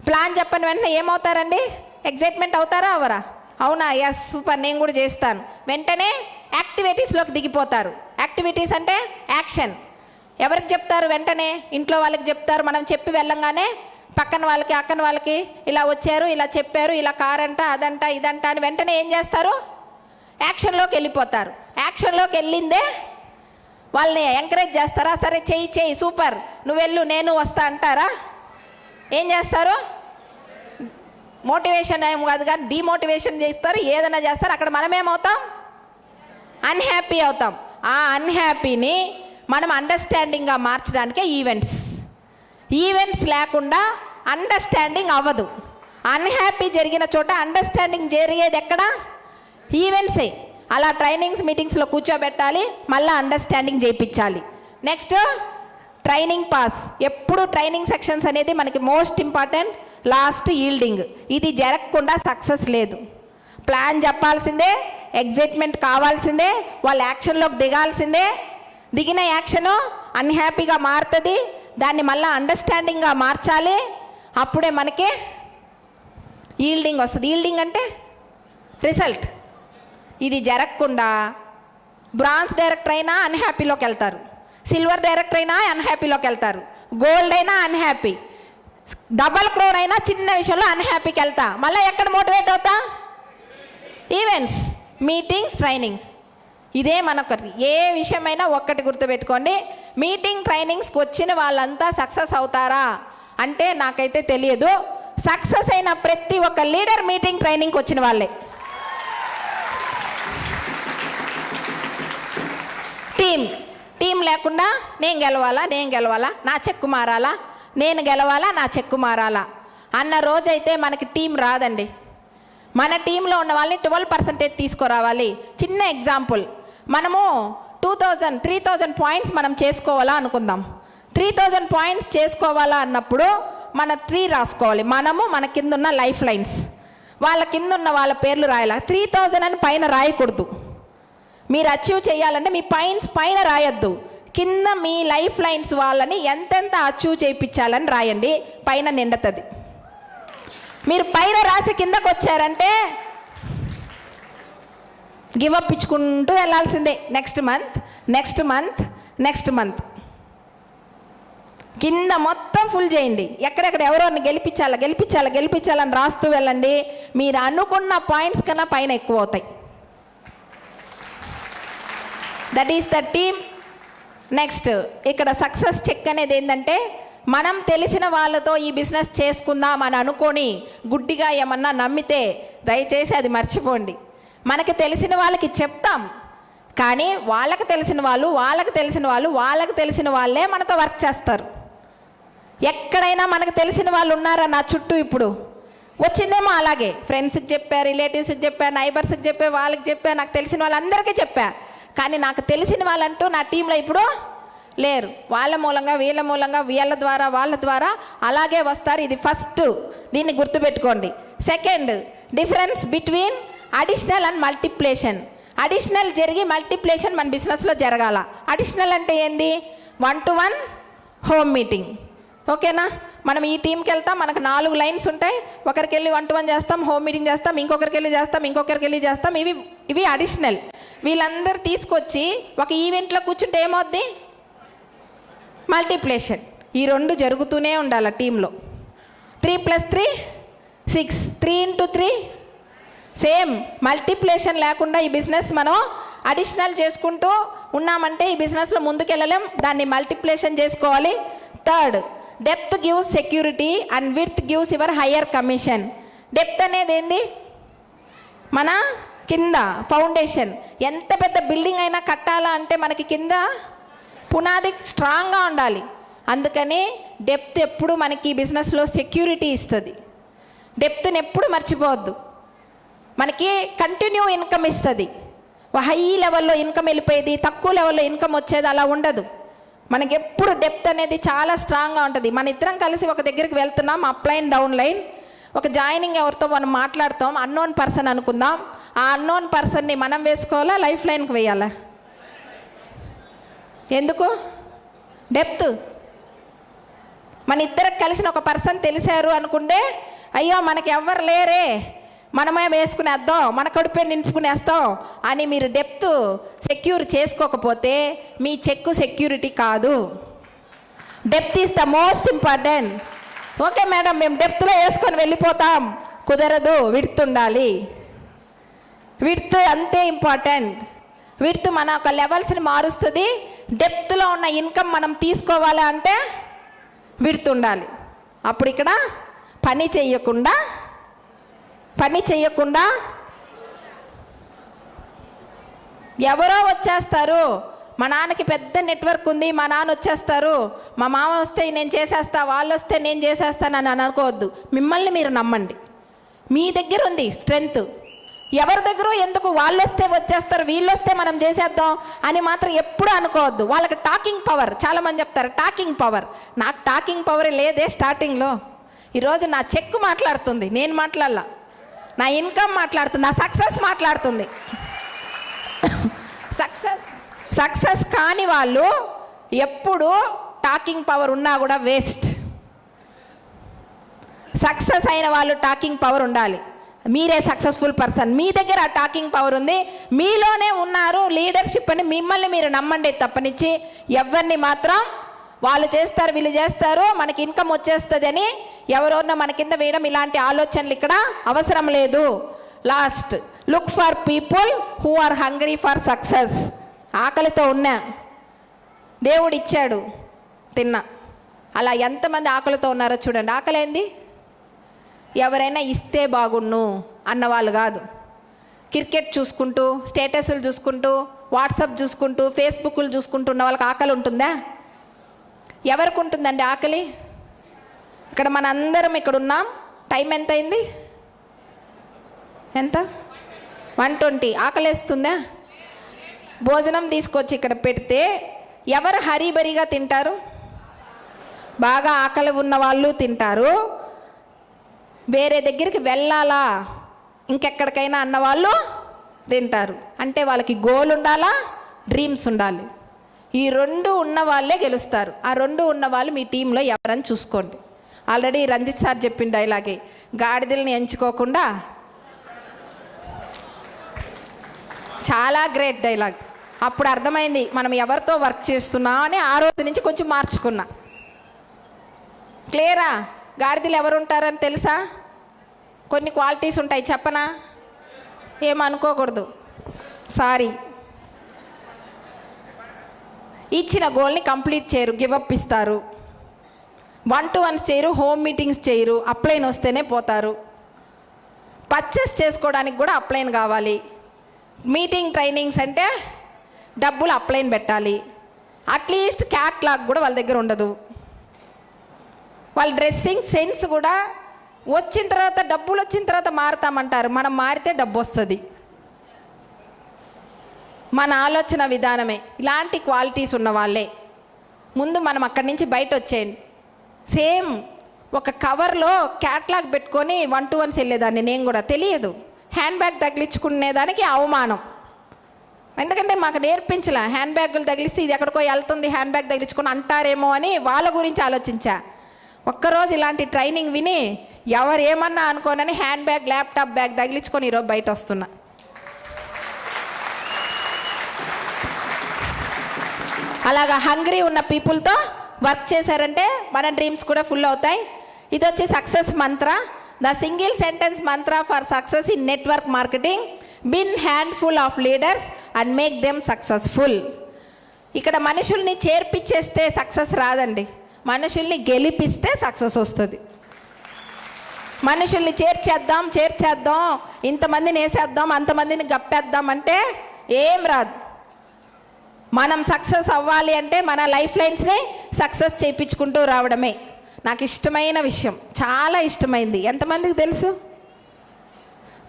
Speaker 1: ప్లాన్ చెప్పని వెంటనే ఏమవుతారండి? ఎగ్జైట్మెంట్ అవుతారా అవరా? అవునా, ఎస్ సూపర్, నేను కూడా చేస్తాను. వెంటనే యాక్టివిటీస్లోకి దిగిపోతారు. యాక్టివిటీస్ అంటే యాక్షన్. ఎవరికి చెప్తారు? వెంటనే ఇంట్లో వాళ్ళకి చెప్తారు. మనం చెప్పి వెళ్ళంగానే పక్కన వాళ్ళకి, అక్కన వాళ్ళకి, ఇలా వచ్చారు, ఇలా చెప్పారు, ఇలా కార్ అంట, అదంట, ఇదంట అని వెంటనే ఏం చేస్తారు? యాక్షన్లోకి వెళ్ళిపోతారు. యాక్షన్లోకి వెళ్ళిందే వాళ్ళని ఎంకరేజ్ చేస్తారా? సరే చెయ్యి సూపర్, నువ్వు వెళ్ళు నేను వస్తా అంటారా? ఏం చేస్తారు? మోటివేషన్ ఏం కాదు కానీ డిమోటివేషన్ చేస్తారు, ఏదైనా చేస్తారు. అక్కడ మనమేమవుతాం? అన్హ్యాపీ అవుతాం. ఆ అన్హ్యాపీని మనం అండర్స్టాండింగ్గా మార్చడానికే ఈవెంట్స్ లేకుండా అండర్స్టాండింగ్ అవ్వదు. అన్హ్యాపీ జరిగిన చోట అండర్స్టాండింగ్ జరిగేది ఎక్కడ? ఈవెంట్సే. అలా ట్రైనింగ్స్ మీటింగ్స్లో కూర్చోబెట్టాలి, మళ్ళీ అండర్స్టాండింగ్ చేయించాలి. Next, training pass. ఎప్పుడు ట్రైనింగ్ సెక్షన్స్ అనేది మనకి మోస్ట్ ఇంపార్టెంట్. Last yielding. ఇది జరగకుండా సక్సెస్ లేదు. ప్లాన్ చెప్పాల్సిందే, ఎగ్జైట్మెంట్ కావాల్సిందే, వాళ్ళు యాక్షన్లోకి దిగాల్సిందే. దిగిన యాక్షను అన్హ్యాపీగా మారుతుంది, దాన్ని మళ్ళీ అండర్స్టాండింగ్గా మార్చాలి. అప్పుడే మనకి ఈల్డింగ్ వస్తుంది. ఈల్డింగ్ అంటే రిజల్ట్. ఇది జరగకుండా బ్రాంజ్ డైరెక్టర్ అయినా అన్హ్యాపీలోకి వెళ్తారు, సిల్వర్ డైరెక్టర్ అయినా అన్హ్యాపీలోకి వెళ్తారు, గోల్డ్ అయినా అన్హ్యాపీ, డబల్ క్రోర్ అయినా చిన్న విషయంలో అన్హ్యాపీకి వెళ్తా. మళ్ళీ ఎక్కడ మోటివేట్ అవుతా? Events, meetings, trainings. ఇదే మనకు ఏ విషయమైనా ఒక్కటి గుర్తుపెట్టుకోండి, మీటింగ్ ట్రైనింగ్స్కి వచ్చిన వాళ్ళంతా సక్సెస్ అవుతారా అంటే నాకైతే తెలియదు. సక్సెస్ అయిన ప్రతి ఒక్క లీడర్ మీటింగ్ ట్రైనింగ్కి వచ్చిన వాళ్ళే. టీం లేకుండా నేను గెలవాలా, నా చెక్కు మారాలా, నేను గెలవాలా, నా చెక్కు మారాలా అన్న రోజైతే మనకి టీం రాదండి. మన టీంలో ఉన్న వాళ్ళని 12% తీసుకురావాలి. చిన్న ఎగ్జాంపుల్, మనము 3000 పాయింట్స్ మనం చేసుకోవాలా అనుకుందాం. 3000 పాయింట్స్ చేసుకోవాలా అన్నప్పుడు మన ట్రీ రాసుకోవాలి. మనము మన కింద ఉన్న లైఫ్ లైన్స్, వాళ్ళ కింద ఉన్న వాళ్ళ పేర్లు రాయాలి. 3000 అని పైన రాయకూడదు. మీరు అచీవ్ చేయాలంటే మీ పాయింట్స్ పైన రాయొద్దు, కింద మీ లైఫ్ లైన్స్ వాళ్ళని ఎంతెంత అచీవ్ చేయించాలని రాయండి, పైన నిండుతుంది. మీరు పైన రాసి కిందకు వచ్చారంటే గివప్ ఇచ్చుకుంటూ వెళ్ళాల్సిందే. నెక్స్ట్ మంత్ కింద మొత్తం ఫుల్ చేయండి. ఎక్కడెక్కడ ఎవరోని గెలిపించాలని రాస్తూ వెళ్ళండి. మీరు అనుకున్న పాయింట్స్ కన్నా పైన ఎక్కువ అవుతాయి. That is the team. Next ఇక్కడ సక్సెస్ చెక్ అనేది ఏంటంటే, మనం తెలిసిన వాళ్ళతో ఈ బిజినెస్ చేసుకుందాం అని అనుకొని గుడ్డిగా ఏమన్నా నమ్మితే దయచేసి అది మర్చిపోండి. మనకి తెలిసిన వాళ్ళకి చెప్తాం, కానీ వాళ్ళకి తెలిసిన వాళ్ళే మనతో వర్క్ చేస్తారు. ఎక్కడైనా మనకు తెలిసిన వాళ్ళు ఉన్నారా నా చుట్టూ? ఇప్పుడు వచ్చిందేమో అలాగే, ఫ్రెండ్స్కి చెప్పా, రిలేటివ్స్కి చెప్పా, నైబర్స్కి చెప్పా, వాళ్ళకి చెప్పా, నాకు తెలిసిన వాళ్ళందరికీ చెప్పా, కానీ నాకు తెలిసిన వాళ్ళంటూ నా టీంలో ఇప్పుడు లేరు. వాళ్ళ మూలంగా వీళ్ళ ద్వారా వాళ్ళ ద్వారా అలాగే వస్తారు. ఇది ఫస్ట్, దీన్ని గుర్తుపెట్టుకోండి. Second, difference between additional and multiplication. Additional జరిగి మల్టిప్లేషన్ మన బిజినెస్లో జరగాల. అడిషనల్ అంటే ఏంది? 1-to-1 home meeting. ఓకేనా? మనం ఈ టీంకి వెళ్తాం, మనకు 4 లైన్స్ ఉంటాయి. ఒకరికి వెళ్ళి 1-to-1 చేస్తాం, హోమ్ మీటింగ్ చేస్తాం, ఇంకొకరికి వెళ్ళి చేస్తాం. ఇవి అడిషనల్. వీళ్ళందరూ తీసుకొచ్చి ఒక ఈవెంట్లో కూర్చుంటే ఏమవుద్ది? మల్టిప్లేషన్. ఈ 2 జరుగుతూనే ఉండాలి టీంలో. 3+3 6, 3x3 సేమ్. మల్టిప్లేషన్ లేకుండా ఈ బిజినెస్ మనం అడిషనల్ చేసుకుంటూ ఉన్నామంటే ఈ బిజినెస్లో ముందుకెళ్ళలేం. దాన్ని మల్టిప్లేషన్ చేసుకోవాలి. Third, depth gives security and width gives your higher commission. Depth అనేది ఏంది? మన కింద ఫౌండేషన్. ఎంత పెద్ద బిల్డింగ్ అయినా కట్టాలా అంటే మనకి కింద పునాది స్ట్రాంగ్గా ఉండాలి. అందుకని డెప్త్ ఎప్పుడు మనకి ఈ బిజినెస్లో సెక్యూరిటీ ఇస్తుంది. డెప్త్ని ఎప్పుడు మర్చిపోవద్దు. మనకి కంటిన్యూ ఇన్కమ్ ఇస్తుంది. హై లెవెల్లో ఇన్కమ్ వెళ్ళిపోయేది, తక్కువ లెవెల్లో ఇన్కమ్ వచ్చేది అలా ఉండదు. మనకి ఎప్పుడు డెప్త్ అనేది చాలా స్ట్రాంగ్గా ఉంటుంది. మన ఇద్దరం కలిసి ఒక దగ్గరికి వెళ్తున్నాం, అప్ లైన్ డౌన్ లైన్, ఒక జాయినింగ్ ఎవరితో మనం మాట్లాడుతాం, అన్నోన్ పర్సన్ అనుకుందాం. ఆ అన్నోన్ పర్సన్ని మనం వేసుకోవాలా, లైఫ్ లైన్కి వేయాలా? ఎందుకు? డెప్త్. మన ఇద్దరికి కలిసిన ఒక పర్సన్ తెలిసారు అనుకుంటే, అయ్యో మనకి ఎవ్వరు లేరే, మనమే వేసుకునేద్దాం, మన కడుపే నింపుకునేస్తాం అని మీరు డెప్త్ సెక్యూర్ చేసుకోకపోతే మీ చెక్కు సెక్యూరిటీ కాదు. Depth is the most important. Okay madam, మేము డెప్త్లో వేసుకొని వెళ్ళిపోతాం, కుదరదు. విడ్త్ ఉండాలి. విడ్త్ అంతే ఇంపార్టెంట్. విడ్త్ మన ఒక లెవెల్స్ని మారుస్తుంది. డెప్త్లో ఉన్న ఇన్కమ్ మనం తీసుకోవాలి అంటే విడ్త్ ఉండాలి. అప్పుడు ఇక్కడ పని చేయకుండా ఎవరో వచ్చేస్తారు. మా నాన్నకి పెద్ద నెట్వర్క్ ఉంది, మా నాన్న వచ్చేస్తారు, మా మామ వస్తే నేను చేసేస్తా, వాళ్ళు వస్తే నేను చేసేస్తానని అనుకోవద్దు. మిమ్మల్ని మీరు నమ్మండి. మీ దగ్గర ఉంది స్ట్రెంగ్త్. ఎవరి దగ్గర ఎందుకు వాళ్ళు వస్తే వచ్చేస్తారు, వీళ్ళు వస్తే మనం చేసేద్దాం అని మాత్రం ఎప్పుడు అనుకోవద్దు. వాళ్ళకి టాకింగ్ పవర్, చాలామంది చెప్తారు టాకింగ్ పవర్. నాకు టాకింగ్ పవరే లేదే స్టార్టింగ్లో. ఈరోజు నా చెక్ మాట్లాడుతుంది, నేను మాట్లాడాల. నా ఇన్కమ్ మాట్లాడుతుంది, నా సక్సెస్ మాట్లాడుతుంది. సక్సెస్ కాని వాళ్ళు ఎప్పుడు టాకింగ్ పవర్ ఉన్నా కూడా వేస్ట్. సక్సెస్ అయిన వాళ్ళు టాకింగ్ పవర్ ఉండాలి. మీరే సక్సెస్ఫుల్ పర్సన్, మీ దగ్గర ఆ టాకింగ్ పవర్ ఉంది, మీలోనే ఉన్నారు లీడర్షిప్ అని మిమ్మల్ని మీరు నమ్మండి తప్పనిచ్చి ఎవరిని మాత్రం వాళ్ళు చేస్తారు వీళ్ళు చేస్తారు మనకి ఇన్కమ్ వచ్చేస్తుంది అని ఎవరోన్నా మన కింద వేయడం ఇలాంటి ఆలోచనలు ఇక్కడ అవసరం లేదు. Last, look for people who are hungry for success. ఆకలితో ఉన్నా, దేవుడు ఇచ్చాడు, తిన్నా. అలా ఎంతమంది ఆకలితో ఉన్నారో చూడండి. ఆకలి ఏంది? ఎవరైనా ఇస్తే బాగుండు అన్నవాళ్ళు కాదు, క్రికెట్ చూసుకుంటూ, స్టేటస్లు చూసుకుంటూ, వాట్సాప్ చూసుకుంటూ, ఫేస్బుక్లు చూసుకుంటూ ఉన్న వాళ్ళకి ఆకలి ఉంటుందా? ఎవరికి ఉంటుందండి ఆకలి? ఇక్కడ మనందరం ఇక్కడ ఉన్నాం. టైం ఎంత అయింది? ఎంత? 1:20. ఆకలేస్తుందా? భోజనం తీసుకొచ్చి ఇక్కడ పెడితే ఎవరు హరీబరిగా తింటారు? బాగా ఆకలి ఉన్న వాళ్ళు తింటారు. వేరే దగ్గరికి వెళ్ళాలా ఇంకెక్కడికైనా అన్నవాళ్ళు తింటారు. అంటే వాళ్ళకి గోల్ ఉండాలా, డ్రీమ్స్ ఉండాలి. ఈ రెండు ఉన్న వాళ్ళే గెలుస్తారు. ఆ రెండు ఉన్న వాళ్ళు మీ టీంలో ఎవరని చూసుకోండి. ఆల్రెడీ రంజిత్ సార్ చెప్పిన డైలాగే, గాడిదల్ని ఎంచుకోకుండా. చాలా గ్రేట్ డైలాగ్. అప్పుడు అర్థమైంది మనం ఎవరితో వర్క్ చేస్తున్నాం అని. ఆ రోజు నుంచి కొంచెం మార్చుకున్నా. క్లియరా? గాడిదలు ఎవరు ఉంటారని తెలుసా? కొన్ని క్వాలిటీస్ ఉంటాయి, చెప్పనా? ఏమనుకోకూడదు, సారీ. ఇచ్చిన గోల్ని కంప్లీట్ చేయరు, గివప్ ఇస్తారు. 1-to-1 చేయరు, హోమ్ మీటింగ్స్ చేయరు, అప్లైన్ వస్తేనే పోతారు. పర్చేస్ చేసుకోవడానికి కూడా అప్లైన్ కావాలి. మీటింగ్ ట్రైనింగ్స్ అంటే డబ్బులు అప్లైన్ పెట్టాలి. అట్లీస్ట్ క్యాట్లాగ్ కూడా వాళ్ళ దగ్గర ఉండదు. వాళ్ళ డ్రెస్సింగ్ సెన్స్ కూడా వచ్చిన తర్వాత, డబ్బులు వచ్చిన తర్వాత మారుతామంటారు. మనం మారితే డబ్బు వస్తుంది. మన ఆలోచన విధానమే. ఇలాంటి క్వాలిటీస్ ఉన్న వాళ్ళే ముందు మనం అక్కడి నుంచి బయట వచ్చేయండి. సేమ్ ఒక కవర్లో క్యాట్లాగ్ పెట్టుకొని 1-to-1 వెళ్ళేదాన్ని నేను కూడా. తెలియదు, హ్యాండ్ బ్యాగ్ తగిలించుకునేదానికి అవమానం. ఎందుకంటే మాకు నేర్పించలే. హ్యాండ్ బ్యాగులు తగిలిస్తే ఇది ఎక్కడికో వెళ్తుంది, హ్యాండ్ బ్యాగ్ తగిలించుకొని అంటారేమో అని వాళ్ళ గురించి ఆలోచించా. ఒక్కరోజు ఇలాంటి ట్రైనింగ్ విని ఎవరు ఏమన్నా అనుకోనని హ్యాండ్ బ్యాగ్, ల్యాప్టాప్ బ్యాగ్ తగిలించుకొని ఈరోజు బయట వస్తున్నా. అలాగా హంగ్రీ ఉన్న పీపుల్తో వర్క్ చేశారంటే మన డ్రీమ్స్ కూడా ఫుల్ అవుతాయి. ఇది వచ్చి success mantra. The single sentence mantra for success in network marketing. Bin handful of leaders and make them successful. ఇక్కడ మనుషుల్ని చేర్పిచ్చేస్తే సక్సెస్ రాదండి. మనుషుల్ని గెలిపిస్తే సక్సెస్ వస్తుంది. మనుషుల్ని చేర్చేద్దాం, ఇంతమందిని వేసేద్దాం, అంతమందిని గప్పేద్దాం అంటే ఏం రాదు. మనం సక్సెస్ అవ్వాలి అంటే మన లైఫ్ లైన్స్ని సక్సెస్ చేయించుకుంటూ రావడమే. నాకు ఇష్టమైన విషయం, చాలా ఇష్టమైంది. ఎంతమందికి తెలుసు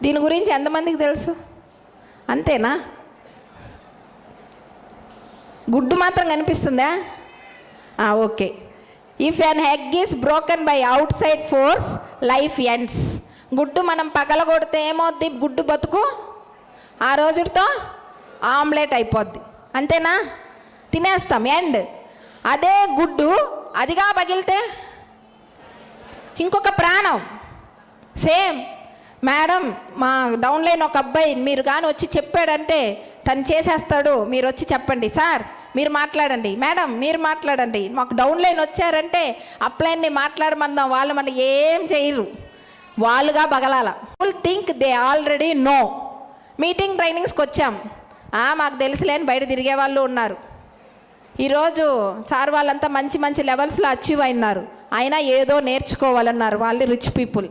Speaker 1: దీని గురించి? ఎంతమందికి తెలుసు? అంతేనా? గుడ్డు మాత్రం కనిపిస్తుందా? Okay. If an egg is broken by out side force, life ends. గుడ్డు మనం పగలగొడితే ఏమవుద్ది? గుడ్డు బతుకు ఆ రోజుతో ఆమ్లెట్ అయిపోద్ది. అంతేనా? తినేస్తాం, ఎండ్. అదే గుడ్డు అదిగా పగిలితే ఇంకొక ప్రాణం. సేమ్ మేడం, మా డౌన్లైన్ ఒక అబ్బాయి మీరు కానీ వచ్చి చెప్పాడంటే తను చేసేస్తాడు. మీరు వచ్చి చెప్పండి సార్, మీరు మాట్లాడండి, మేడం మీరు మాట్లాడండి. మాకు డౌన్లైన్ వచ్చారంటే అప్లైన్ని మాట్లాడమందాం. వాళ్ళు మనకి ఏం చేయరు, వాళ్ళుగా బగలాల. Full think they already know. Meeting ట్రైనింగ్స్కి వచ్చాం, మాకు తెలుసులేని బయట తిరిగే వాళ్ళు ఉన్నారు. ఈరోజు సార్ వాళ్ళంతా మంచి మంచి లెవెల్స్లో అచీవ్ అయినారు. అయినా ఏదో నేర్చుకోవాలన్నారు. వాళ్ళు రిచ్ పీపుల్.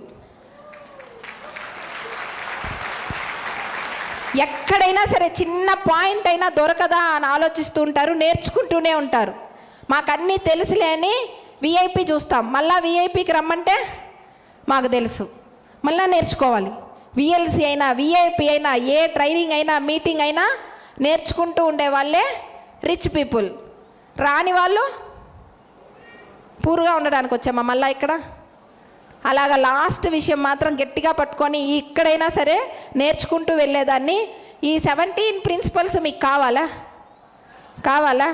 Speaker 1: ఎక్కడైనా సరే చిన్న పాయింట్ అయినా దొరకదా అని ఆలోచిస్తూ ఉంటారు, నేర్చుకుంటూనే ఉంటారు. మాకు అన్నీ తెలుసులేని విఐపి చూస్తాం. మళ్ళీ విఐపికి రమ్మంటే మాకు తెలుసు, మళ్ళీ నేర్చుకోవాలి. విఎల్సి అయినా విఐపి అయినా ఏ ట్రైనింగ్ అయినా మీటింగ్ అయినా నేర్చుకుంటూ ఉండేవాళ్ళే రిచ్ పీపుల్. రాని వాళ్ళు పూర్గా ఉండడానికి వచ్చామా మళ్ళీ ఇక్కడ. అలాగా లాస్ట్ విషయం మాత్రం గట్టిగా పట్టుకొని ఇక్కడైనా సరే నేర్చుకుంటూ వెళ్ళేదాన్ని. ఈ 17 ప్రిన్సిపల్స్ మీకు కావాలా?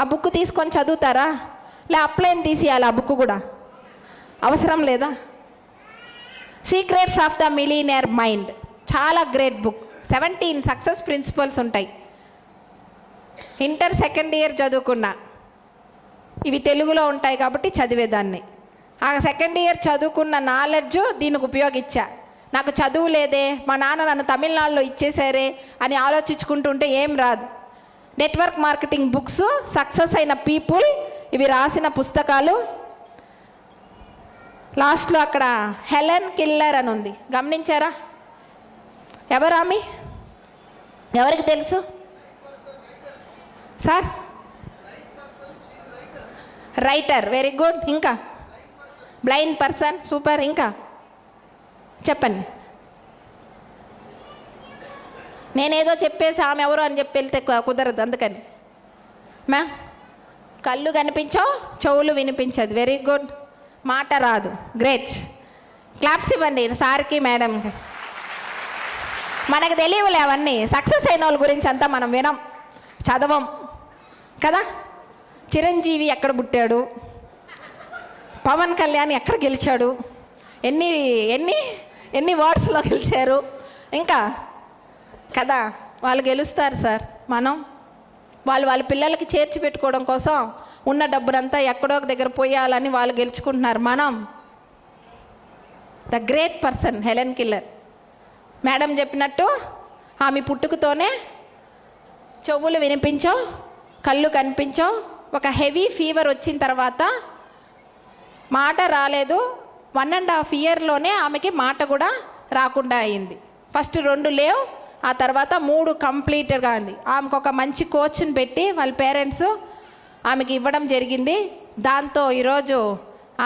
Speaker 1: ఆ బుక్ తీసుకొని చదువుతారా? లే అప్లైన్ తీసేయాలి ఆ బుక్ కూడా? అవసరం లేదా? Secrets of the millionaire mind చాలా గ్రేట్ బుక్. 17 సక్సెస్ ప్రిన్సిపల్స్ ఉంటాయి. ఇంటర్ సెకండ్ ఇయర్ చదువుకున్నా. ఇవి తెలుగులో ఉంటాయి కాబట్టి చదివేదాన్ని. ఆ సెకండ్ ఇయర్ చదువుకున్న నాలెడ్జ్ దీనికి ఉపయోగించా. నాకు చదువు లేదే, మా నాన్న నన్ను తమిళనాడులో ఇచ్చేసారే అని ఆలోచించుకుంటుంటే ఏం రాదు. నెట్వర్క్ మార్కెటింగ్ బుక్స్, సక్సెస్ అయిన పీపుల్ ఇవి రాసిన పుస్తకాలు. లాస్ట్లో అక్కడ హెలెన్ కెల్లర్ అని ఉంది, గమనించారా? ఎవరామి? ఎవరికి తెలుసు సార్? Writer, very good. ఇంకా బ్లైండ్ పర్సన్, సూపర్. ఇంకా చెప్పండి. నేనేదో చెప్పేసి ఆమె ఎవరు అని చెప్పి వెళ్తే కుదరదు, అందుకని. మ్యామ్, కళ్ళు కనిపించవు, చెవులు వినిపించదు, వెరీ గుడ్. మాట రాదు, గ్రేట్. క్లాప్స్ ఇవ్వండి సార్కి, మేడంకి. మనకు తెలియవులే అవన్నీ. సక్సెస్ అయిన వాళ్ళ గురించి అంతా మనం వినం, చదవం కదా. చిరంజీవి ఎక్కడ పుట్టాడు, పవన్ కళ్యాణ్ ఎక్కడ గెలిచాడు, ఎన్ని ఎన్ని ఎన్ని వార్డ్స్లో గెలిచారు, ఇంకా కదా. వాళ్ళు గెలుస్తారు సార్. మనం వాళ్ళ పిల్లలకి చేర్చి పెట్టుకోవడం కోసం ఉన్న డబ్బునంతా ఎక్కడో ఒక దగ్గర పోయాలని వాళ్ళు గెలుచుకుంటున్నారు. మనం the great person Helen Keller madam చెప్పినట్టు ఆమె పుట్టుకతోనే చెవులు వినిపించవు, కళ్ళు కనిపించవు. ఒక హెవీ ఫీవర్ వచ్చిన తర్వాత మాట రాలేదు. 1.5 ఇయర్లోనే ఆమెకి మాట కూడా రాకుండా అయింది. ఫస్ట్ 2 లేవు, ఆ తర్వాత 3 కంప్లీట్గా ఉంది. ఆమెకు ఒక మంచి కోచ్ని పెట్టి వాళ్ళ పేరెంట్స్ ఆమెకి ఇవ్వడం జరిగింది. దాంతో ఈరోజు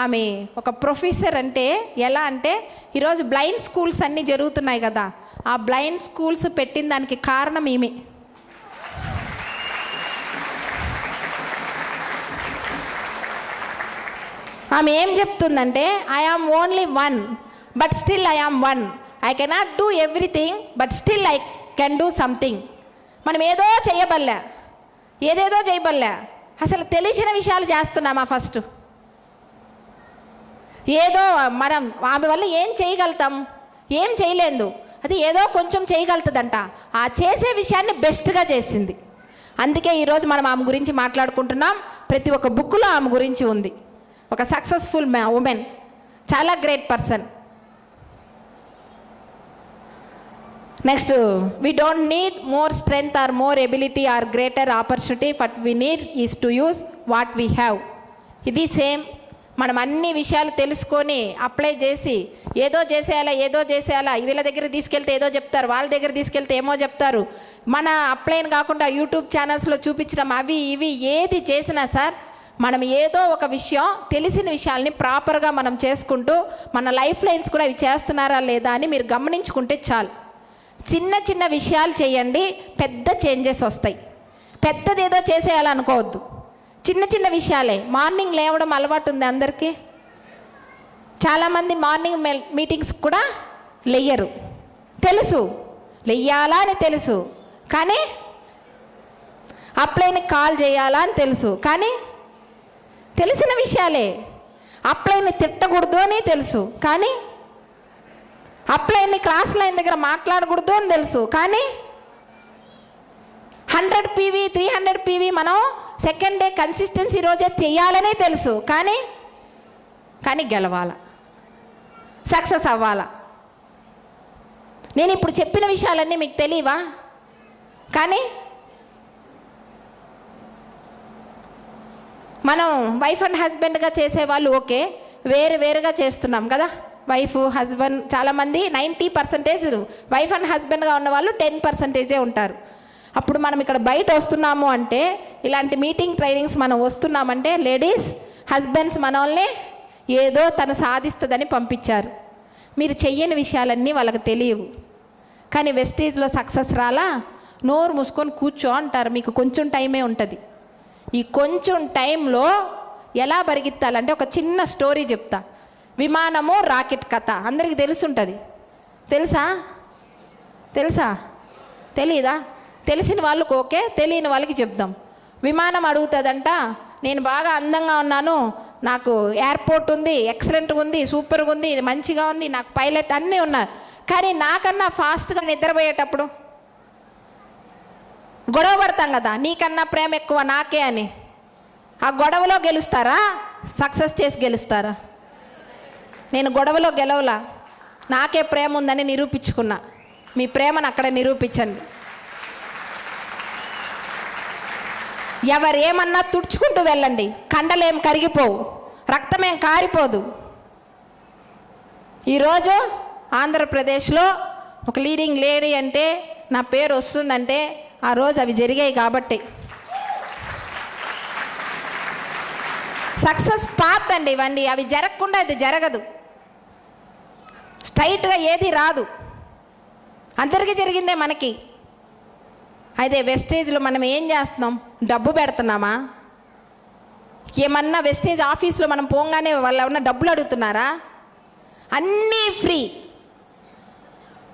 Speaker 1: ఆమె ఒక ప్రొఫెసర్. అంటే ఎలా అంటే ఈరోజు బ్లైండ్ స్కూల్స్ అన్నీ జరుగుతున్నాయి కదా, ఆ బ్లైండ్ స్కూల్స్ పెట్టిన దానికి కారణం ఈమె. ఆమె ఏం చెప్తుందంటే, I am only one but still I am one. I cannot do everything but still I can do something. మనం ఏదో చేయబల్లా, ఏదేదో చేయబల్లా, అసలు తెలిసిన విషయాలు చేస్తున్నామా? ఫస్ట్ ఏదో మనం ఆమె వల్ల ఏం చేయగలుగుతాం? ఏం చేయలేదు. అది ఏదో కొంచెం చేయగలుగుతుందంట. ఆ చేసే విషయాన్ని బెస్ట్గా చేసింది. అందుకే ఈరోజు మనం ఆమె గురించి మాట్లాడుకుంటున్నాం. ప్రతి ఒక్క బుక్లో ఆమె గురించి ఉంది. ఒక సక్సెస్ఫుల్ ఉమెన్, చాలా great person. Next, we don't need more strength or more ability or greater opportunity, but we need is to use what we have. ఇది సేమ్. మనం అన్ని విషయాలు తెలుసుకొని అప్లై చేసి ఏదో చేసేయాలా, వీళ్ళ దగ్గర తీసుకెళ్తే ఏదో చెప్తారు, వాళ్ళ దగ్గర తీసుకెళ్తే ఏమో చెప్తారు. మన అప్లైన్ కాకుండా యూట్యూబ్ ఛానల్స్లో చూపించడం అవి ఇవి ఏది చేసినా సార్, మనం ఏదో ఒక విషయం, తెలిసిన విషయాల్ని ప్రాపర్గా మనం చేసుకుంటూ మన లైఫ్ లైన్స్ కూడా ఇవి చేస్తున్నారా లేదా అని మీరు గమనించుకుంటే చాలు. చిన్న చిన్న విషయాలు చేయండి, పెద్ద చేంజెస్ వస్తాయి. పెద్దదేదో చేసేయాలనుకోవద్దు, చిన్న చిన్న విషయాలే. మార్నింగ్ లేవడం అలవాటు ఉంది అందరికీ. చాలామంది మార్నింగ్ మీటింగ్స్ కూడా లేయరు, తెలుసు లేయాలా అని తెలుసు, కానీ అప్లైన్కి కాల్ చేయాలా అని తెలుసు, కానీ తెలిసిన విషయాలే. అప్లైన్ని తిట్టకూడదు అని తెలుసు, కానీ అప్లైన్ని క్రాస్ లైన్ దగ్గర మాట్లాడకూడదు అని తెలుసు, కానీ 100 PV 300 PV మనం సెకండ్ డే కన్సిస్టెన్సీ రోజే చేయాలనే తెలుసు, కానీ గెలవాల, సక్సెస్ అవ్వాలా. నేను ఇప్పుడు చెప్పిన విషయాలన్నీ మీకు తెలియవా? కానీ మనం వైఫ్ అండ్ హస్బెండ్గా చేసేవాళ్ళు ఓకే, వేరుగా చేస్తున్నాం కదా. వైఫ్ హస్బెండ్ చాలామంది 90% వైఫ్ అండ్ హస్బెండ్గా ఉన్నవాళ్ళు 10% ఉంటారు. అప్పుడు మనం ఇక్కడ బయట వస్తున్నాము అంటే, ఇలాంటి మీటింగ్ ట్రైనింగ్స్ మనం వస్తున్నామంటే, లేడీస్ హస్బెండ్స్ మనల్ని ఏదో తను సాధిస్తుందని పంపించారు. మీరు చెయ్యని విషయాలన్నీ వాళ్ళకి తెలియవు. కానీ వెస్టీజ్లో సక్సెస్ రాలా, నోరు మూసుకొని కూర్చో అంటారు. మీకు కొంచెం టైమే ఉంటుంది. ఈ కొంచెం టైంలో ఎలా పరిగెత్తాలంటే ఒక చిన్న స్టోరీ చెప్తా. విమానము రాకెట్ కథ అందరికీ తెలుసుంటుంది. తెలుసా తెలీదా? తెలిసిన వాళ్ళకు ఓకే, తెలియని వాళ్ళకి చెప్దాం. విమానం అడుగుతుందంట, నేను బాగా అందంగా ఉన్నాను, నాకు ఎయిర్పోర్ట్ ఉంది, ఎక్సలెంట్గా ఉంది, సూపర్గా ఉంది, మంచిగా ఉంది, నాకు పైలట్ అన్నీ ఉన్నాయి, కానీ నాకన్నా ఫాస్ట్గా నిద్రపోయేటప్పుడు గొడవ పడతాం కదా, నీకన్నా ప్రేమ ఎక్కువ నాకే అని. ఆ గొడవలో గెలుస్తారా? సక్సెస్ చేసి గెలుస్తారా? నేను గొడవలో గెలవలా, నాకే ప్రేమ ఉందని నిరూపించుకున్నా. మీ ప్రేమను అక్కడ నిరూపించండి. ఎవరేమన్నా తుడుచుకుంటూ వెళ్ళండి, కండలేం కరిగిపోవు, రక్తమేం కారిపోదు. ఈరోజు ఆంధ్రప్రదేశ్లో ఒక లీడింగ్ లేడీ అంటే నా పేరు వస్తుందంటే ఆ రోజు అవి జరిగాయి కాబట్టి. సక్సెస్ పాత్ అండి ఇవన్నీ. అవి జరగకుండా ఇది జరగదు. స్ట్రైట్గా ఏది రాదు. అందరికీ జరిగిందే మనకి. అయితే వెస్టేజ్లో మనం ఏం చేస్తున్నాం? డబ్బు పెడుతున్నామా? ఏమన్నా వెస్టేజ్ ఆఫీస్లో మనం పోగానే వాళ్ళు ఏమన్నా డబ్బులు అడుగుతున్నారా? అన్నీ ఫ్రీ.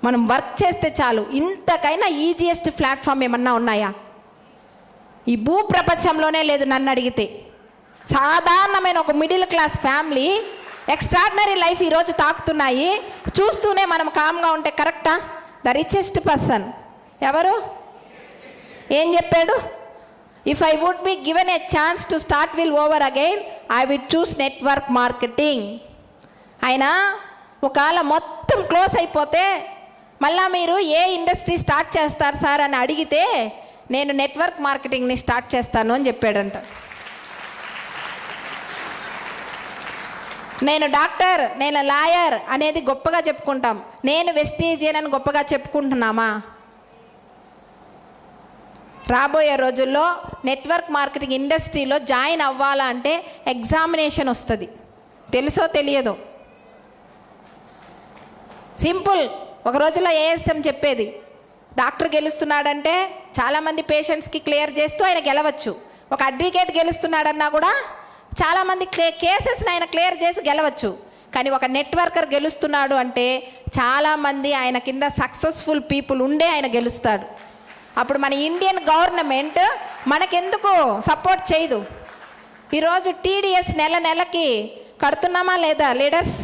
Speaker 1: మనం వర్క్ చేస్తే చాలు. ఇంతకైనా ఈజియెస్ట్ ప్లాట్ఫామ్ ఏమన్నా ఉన్నాయా? ఈ భూ ప్రపంచంలోనే లేదు నన్ను అడిగితే. సాధారణమైన ఒక middle class family extraordinary life ఈరోజు తాకుతున్నాయి. చూస్తూనే మనం కామ్గా ఉంటే కరెక్టా? ద రిచెస్ట్ పర్సన్ ఎవరు? ఏం చెప్పాడు? If I would be given a chance to start will over again I will choose network marketing. ఆయన ఒకవేళ మొత్తం క్లోజ్ అయిపోతే మళ్ళీ మీరు ఏ ఇండస్ట్రీ స్టార్ట్ చేస్తారు సార్ అని అడిగితే నేను నెట్వర్క్ మార్కెటింగ్ని స్టార్ట్ చేస్తాను అని చెప్పాడంట. నేను డాక్టర్, నేను లాయర్ అనేది గొప్పగా చెప్పుకుంటాం. నేను వెస్టేజియన్ అని గొప్పగా చెప్పుకుంటున్నామా? రాబోయే రోజుల్లో నెట్వర్క్ మార్కెటింగ్ ఇండస్ట్రీలో జాయిన్ అవ్వాలంటే ఎగ్జామినేషన్ వస్తుంది. తెలుసో తెలియదో? సింపుల్. ఒక రోజుల్లో ఏఎస్ఎం చెప్పేది, డాక్టర్ గెలుస్తున్నాడంటే చాలామంది పేషెంట్స్కి క్లియర్ చేస్తూ ఆయన గెలవచ్చు. ఒక అడ్వకేట్ గెలుస్తున్నాడన్నా కూడా చాలామంది కేసెస్ని ఆయన క్లియర్ చేసి గెలవచ్చు. కానీ ఒక నెట్వర్కర్ గెలుస్తున్నాడు అంటే చాలామంది ఆయన కింద సక్సెస్ఫుల్ పీపుల్ ఉండే ఆయన గెలుస్తాడు. అప్పుడు మన ఇండియన్ గవర్నమెంట్ మనకెందుకు సపోర్ట్ చేయదు? ఈరోజు టీడీఎస్ నెలకి కడుతున్నామా లేదా లీడర్స్?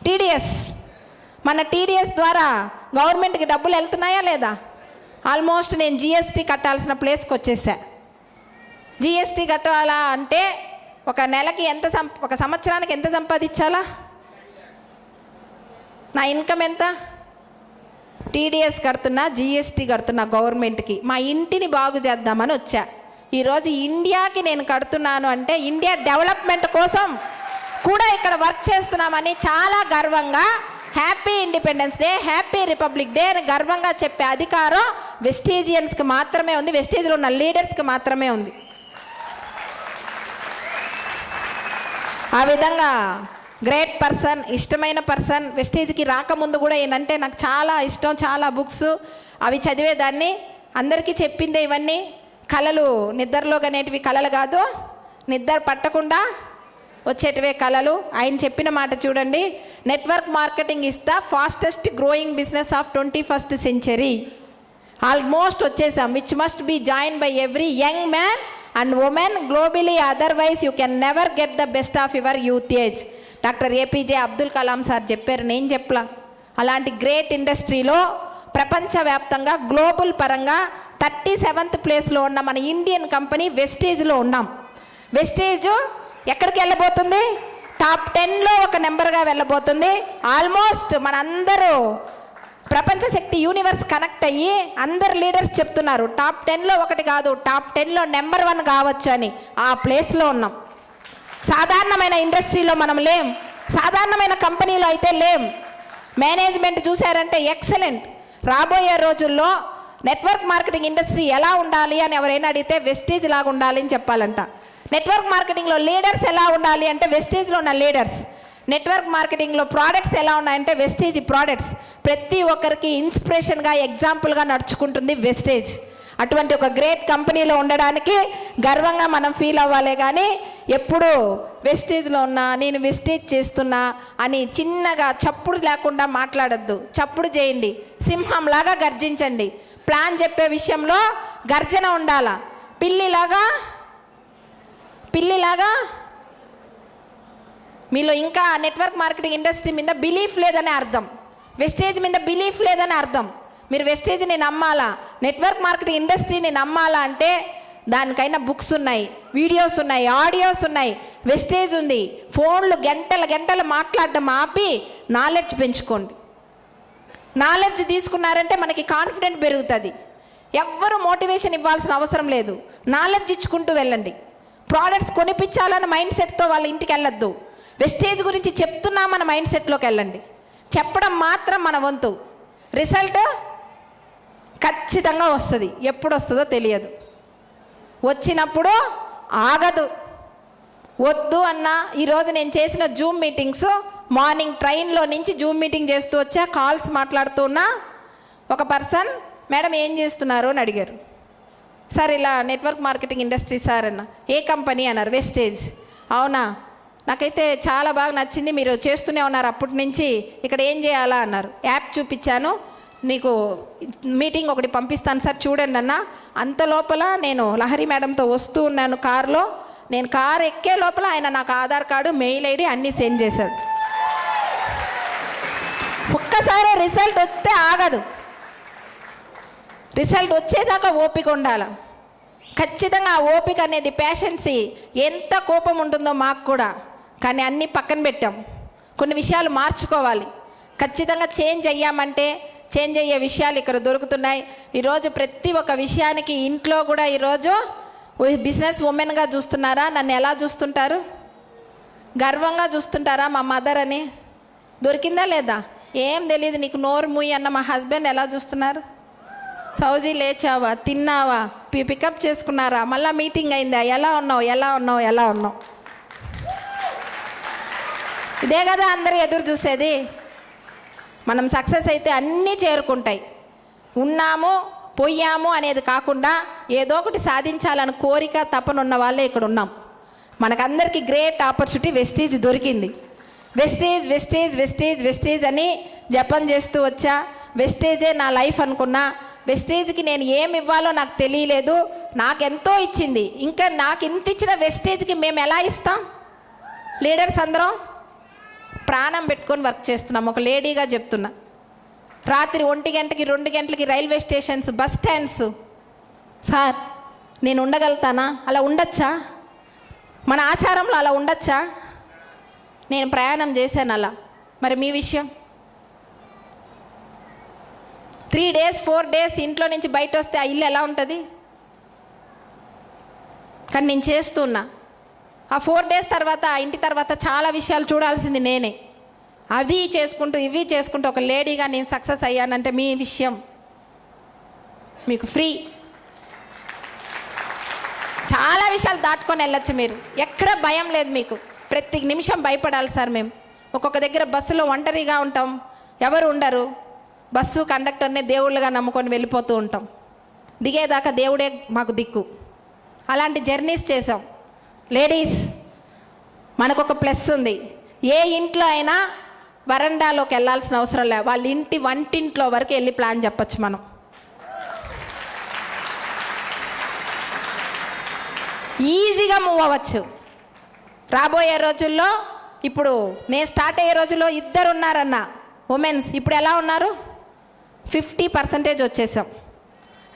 Speaker 1: టీడీఎస్, మన టీడీఎస్ ద్వారా గవర్నమెంట్కి డబ్బులు వెళ్తున్నాయా లేదా? ఆల్మోస్ట్ నేను జిఎస్టీ కట్టాల్సిన ప్లేస్కి వచ్చేసా. జిఎస్టీ కట్టాలా అంటే ఒక నెలకి ఎంత ఒక సంవత్సరానికి ఎంత సంపాదించాలా? నా ఇన్కమ్ ఎంత? టీడీఎస్ కడుతున్నా, జిఎస్టీ కడుతున్నా గవర్నమెంట్కి. మా ఇంటిని బాగు చేద్దామని వచ్చా. ఈరోజు ఇండియాకి నేను కడుతున్నాను అంటే ఇండియా డెవలప్మెంట్ కోసం కూడా ఇక్కడ వర్క్ చేస్తున్నామని చాలా గర్వంగా happy independence day, happy republic day అని గర్వంగా చెప్పే అధికారం వెస్టేజియన్స్కి మాత్రమే ఉంది. వెస్టేజ్లో ఉన్న లీడర్స్కి మాత్రమే ఉంది. ఆ విధంగా గ్రేట్ పర్సన్, ఇష్టమైన పర్సన్. వెస్టేజ్కి రాకముందు కూడా ఏంటంటే నాకు చాలా ఇష్టం, చాలా బుక్స్ అవి చదివేదాన్ని. అందరికీ చెప్పిందే ఇవన్నీ. కళలు నిద్రలో కనేటివి కళలు కాదు, నిద్ర పట్టకుండా వచ్చేటివే కళలు. ఆయన చెప్పిన మాట చూడండి, network marketing is the fastest growing business of 21st century. Almost వచ్చేసాం. Which must be join by every young man and women globally, otherwise you can never get the best of your youth age. Doctor APJ Abdul Kalam sir చెప్పారు, నేను చెప్పలా. అలాంటి గ్రేట్ ఇండస్ట్రీలో ప్రపంచవ్యాప్తంగా గ్లోబల్ పరంగా 37th ప్లేస్లో ఉన్న మన ఇండియన్ కంపెనీ వెస్టేజ్లో ఉన్నాం. వెస్టేజ్ ఎక్కడికి వెళ్ళబోతుంది? టాప్ 10లో ఒక నెంబర్గా వెళ్ళబోతుంది. ఆల్మోస్ట్ మనందరూ ప్రపంచ శక్తి యూనివర్స్ కనెక్ట్ అయ్యి అందరు లీడర్స్ చెప్తున్నారు టాప్ 10లో ఒకటి కాదు, టాప్ 10లో నెంబర్ 1 కావచ్చు అని. ఆ ప్లేస్లో ఉన్నాం. సాధారణమైన ఇండస్ట్రీలో మనం లేం, సాధారణమైన కంపెనీలో అయితే లేం. మేనేజ్మెంట్ చూశారంటే ఎక్సలెంట్. రాబోయే రోజుల్లో నెట్వర్క్ మార్కెటింగ్ ఇండస్ట్రీ ఎలా ఉండాలి అని ఎవరైనా అడిగితే వెస్టేజ్ లాగా ఉండాలి అని చెప్పాలంట. నెట్వర్క్ మార్కెటింగ్లో లీడర్స్ ఎలా ఉండాలి అంటే వెస్టేజ్లో ఉన్న లీడర్స్. నెట్వర్క్ మార్కెటింగ్లో ప్రోడక్ట్స్ ఎలా ఉన్నాయంటే వెస్టేజ్ ప్రోడక్ట్స్. ప్రతి ఒక్కరికి ఇన్స్పిరేషన్గా, ఎగ్జాంపుల్గా నడుచుకుంటుంది వెస్టేజ్. అటువంటి ఒక గ్రేట్ కంపెనీలో ఉండడానికి గర్వంగా మనం ఫీల్ అవ్వాలి. కానీ ఎప్పుడు వెస్టేజ్లో ఉన్నా, నేను వెస్టేజ్ చేస్తున్నా అని చిన్నగా చప్పుడు లేకుండా మాట్లాడద్దు. చప్పుడు చేయండి, సింహంలాగా గర్జించండి. ప్లాన్ చెప్పే విషయంలో గర్జన ఉండాలా. పిల్లిలాగా మీలో ఇంకా నెట్వర్క్ మార్కెటింగ్ ఇండస్ట్రీ మీద బిలీఫ్ లేదని అర్థం, వెస్టేజ్ మీద బిలీఫ్ లేదని అర్థం. మీరు వెస్టేజ్ని నమ్మాలా, నెట్వర్క్ మార్కెటింగ్ ఇండస్ట్రీని నమ్మాలా అంటే దానికైనా బుక్స్ ఉన్నాయి, వీడియోస్ ఉన్నాయి, ఆడియోస్ ఉన్నాయి, వెస్టేజ్ ఉంది. ఫోన్లు గంటలు మాట్లాడడం ఆపి నాలెడ్జ్ పెంచుకోండి. నాలెడ్జ్ తీసుకున్నారంటే మనకి కాన్ఫిడెంట్ పెరుగుతుంది. ఎవ్వరు మోటివేషన్ ఇవ్వాల్సిన అవసరం లేదు. నాలెడ్జ్ ఇచ్చుకుంటూ వెళ్ళండి. ప్రోడక్ట్స్ కొనిపించాలన్న మైండ్ సెట్తో వాళ్ళ ఇంటికి వెళ్ళొద్దు. వెస్టేజ్ గురించి చెప్తున్నామన్న మైండ్ సెట్లోకి వెళ్ళండి. చెప్పడం మాత్రం మన వంతు. రిజల్ట్ ఖచ్చితంగా వస్తుంది. ఎప్పుడు వస్తుందో తెలియదు. వచ్చినప్పుడు ఆగదు. వద్దు అన్న ఈరోజు నేను చేసిన జూమ్ మీటింగ్స్, మార్నింగ్ ట్రైన్లో నుంచి జూమ్ మీటింగ్ చేస్తూ వచ్చా, కాల్స్ మాట్లాడుతూ ఉన్నా. ఒక పర్సన్, మేడం ఏం చేస్తున్నారు అని అడిగారు. సార్ ఇలా నెట్వర్క్ మార్కెటింగ్ ఇండస్ట్రీ సార్ అన్న. ఏ కంపెనీ అన్నారు. వెస్టేజ్. అవునా, నాకైతే చాలా బాగా నచ్చింది, మీరు చేస్తూనే ఉన్నారు అప్పటి నుంచి, ఇక్కడ ఏం చేయాలా అన్నారు. యాప్ చూపించాను, నీకు మీటింగ్ ఒకటి పంపిస్తాను సార్ చూడండి అన్న. అంత లోపల నేను లహరి మేడంతో వస్తూ ఉన్నాను కారులో. నేను కారు ఎక్కే లోపల ఆయన నాకు ఆధార్ కార్డు, మెయిల్ ఐడి అన్నీ సెండ్ చేశాడు. ఒక్కసారి రిజల్ట్ వస్తే ఆగదు. రిజల్ట్ వచ్చేదాకా ఓపిక ఉండాలి. ఖచ్చితంగా ఆ ఓపిక అనేది, పేషెన్సీ, ఎంత కోపం ఉంటుందో మాకు కూడా, కానీ అన్నీ పక్కన పెట్టాం. కొన్ని విషయాలు మార్చుకోవాలి. ఖచ్చితంగా చేంజ్ అయ్యామంటే చేంజ్ అయ్యే విషయాలు ఇక్కడ దొరుకుతున్నాయి. ఈరోజు ప్రతి ఒక్క విషయానికి ఇంట్లో కూడా ఈరోజు బిజినెస్ ఉమెన్గా చూస్తున్నారా? నన్ను ఎలా చూస్తుంటారు? గర్వంగా చూస్తుంటారా మా మదర్ అని? దొరికిందా లేదా? ఏం తెలియదు నీకు, నోరు మూయి అన్న మా హస్బెండ్ ఎలా చూస్తున్నారు? సౌజీ లేచావా, తిన్నావా, పికప్ చేసుకున్నారా, మళ్ళీ మీటింగ్ అయిందా, ఎలా ఉన్నావు, ఎలా ఉన్నావు, ఎలా ఉన్నావు? ఇదే కదా అందరూ ఎదురు చూసేది. మనం సక్సెస్ అయితే అన్నీ చేరుకుంటాయి. ఉన్నాము పోయాము అనేది కాకుండా ఏదో ఒకటి సాధించాలని కోరిక తపనున్న వాళ్ళే ఇక్కడ ఉన్నాం. మనకందరికీ గ్రేట్ ఆపర్చునిటీ వెస్టీజ్ దొరికింది. వెస్టీజ్ వెస్టీజ్ వెస్టీజ్ వెస్టీజ్ అని జపం చేస్తూ వచ్చా. వెస్టేజే నా లైఫ్ అనుకున్నా. వెస్టేజ్కి నేను ఏమి ఇవ్వాలో నాకు తెలియలేదు, నాకెంతో ఇచ్చింది. ఇంకా నాకు ఇంత ఇచ్చిన వెస్టేజ్కి మేము ఎలా ఇస్తాం? లీడర్స్ అందరం ప్రాణం పెట్టుకొని వర్క్ చేస్తున్నాం. ఒక లేడీగా చెప్తున్నా, రాత్రి 1 గంటకి 2 గంటలకి railway stations, bus stands, sir నేను ఉండగలుగుతానా? అలా ఉండొచ్చా? మన ఆచారంలో అలా ఉండొచ్చా? నేను ప్రయాణం చేశాను అలా. మరి మీ విషయం? 3 days 4 days ఇంట్లో నుంచి బయట వస్తే ఆ ఇల్లు ఎలా ఉంటుంది? కానీ నేను చేస్తున్నా. ఆ 4 days తర్వాత, ఆ ఇంటి తర్వాత చాలా విషయాలు చూడాల్సింది నేనే. అది చేసుకుంటూ ఇవి చేసుకుంటూ ఒక లేడీగా నేను సక్సెస్ అయ్యానంటే మీ విషయం, మీకు ఫ్రీ. చాలా విషయాలు దాటుకొని వెళ్ళొచ్చు మీరు. ఎక్కడ భయం లేదు మీకు. ప్రతి నిమిషం భయపడాలి సార్. మేము ఒక్కొక్క దగ్గర బస్సులో ఒంటరిగా ఉంటాం, ఎవరు ఉండరు. బస్సు కండక్టర్నే దేవుళ్ళుగా నమ్ముకొని వెళ్ళిపోతూ ఉంటాం. దిగేదాకా దేవుడే మాకు దిక్కు. అలాంటి జర్నీస్ చేసాం. లేడీస్ మనకొక ప్లస్ ఉంది. ఏ ఇంట్లో అయినా వరండాలోకి వెళ్ళాల్సిన అవసరం లే, వాళ్ళ ఇంటి వంటింట్లో వరకు వెళ్ళి ప్లాన్ చెప్పచ్చు మనం. ఈజీగా మూవ్ అవ్వచ్చు. రాబోయే రోజుల్లో, ఇప్పుడు నేను స్టార్ట్ అయ్యే రోజుల్లో 2 ఉన్నారన్న ఉమెన్స్, ఇప్పుడు ఎలా ఉన్నారు? 50% వచ్చేసాం.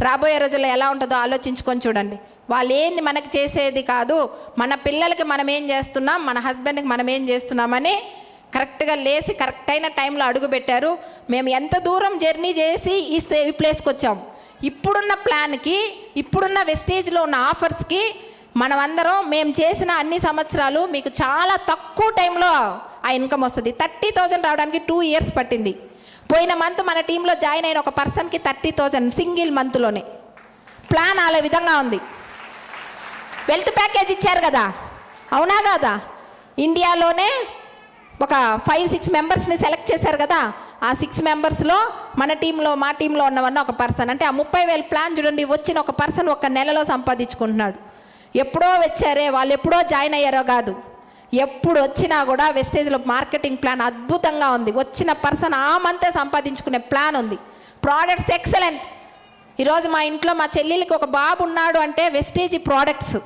Speaker 1: రాబోయే రోజుల్లో ఎలా ఉంటుందో ఆలోచించుకొని చూడండి. వాళ్ళు ఏంది మనకి చేసేది కాదు, మన పిల్లలకి మనం ఏం చేస్తున్నాం, మన హస్బెండ్కి మనం ఏం చేస్తున్నామని కరెక్ట్గా లేచి కరెక్ట్ అయిన టైంలో అడుగు పెట్టారు. మేము ఎంత దూరం జర్నీ చేసి ఈ ప్లేస్కి వచ్చాం. ఇప్పుడున్న ప్లాన్కి, ఇప్పుడున్న వెస్టేజ్లో ఉన్న ఆఫర్స్కి మనమందరం మేము చేసిన అన్ని సంవత్సరాలు మీకు చాలా తక్కువ టైంలో ఆ ఇన్కమ్ వస్తుంది. 30,000 రావడానికి 2 years పట్టింది. పోయిన మంత్ మన టీంలో జాయిన్ అయిన ఒక పర్సన్కి 30,000 సింగిల్ మంత్లోనే. ప్లాన్ అలా విధంగా ఉంది. వెల్త్ ప్యాకేజ్ ఇచ్చారు కదా, అవునా కాదా? ఇండియాలోనే ఒక 5-6 మెంబర్స్ని సెలెక్ట్ చేశారు కదా. ఆ 6 మెంబర్స్లో మన టీంలో, మా టీంలో ఉన్నవన్న ఒక పర్సన్. అంటే ఆ 30,000 ప్లాన్ చూడండి, వచ్చిన ఒక పర్సన్ 1 నెలలో సంపాదించుకుంటున్నాడు. ఎప్పుడో వచ్చారే వాళ్ళు, ఎప్పుడో జాయిన్ అయ్యారో కాదు. ఎప్పుడు వచ్చినా కూడా వెస్టేజ్లో మార్కెటింగ్ ప్లాన్ అద్భుతంగా ఉంది. వచ్చిన పర్సన్ ఆ మంతే సంపాదించుకునే ప్లాన్ ఉంది. Products excellent. ఈరోజు మా ఇంట్లో మా చెల్లెలకి ఒక బాబు ఉన్నాడు అంటే వెస్టేజ్ ప్రోడక్ట్స్,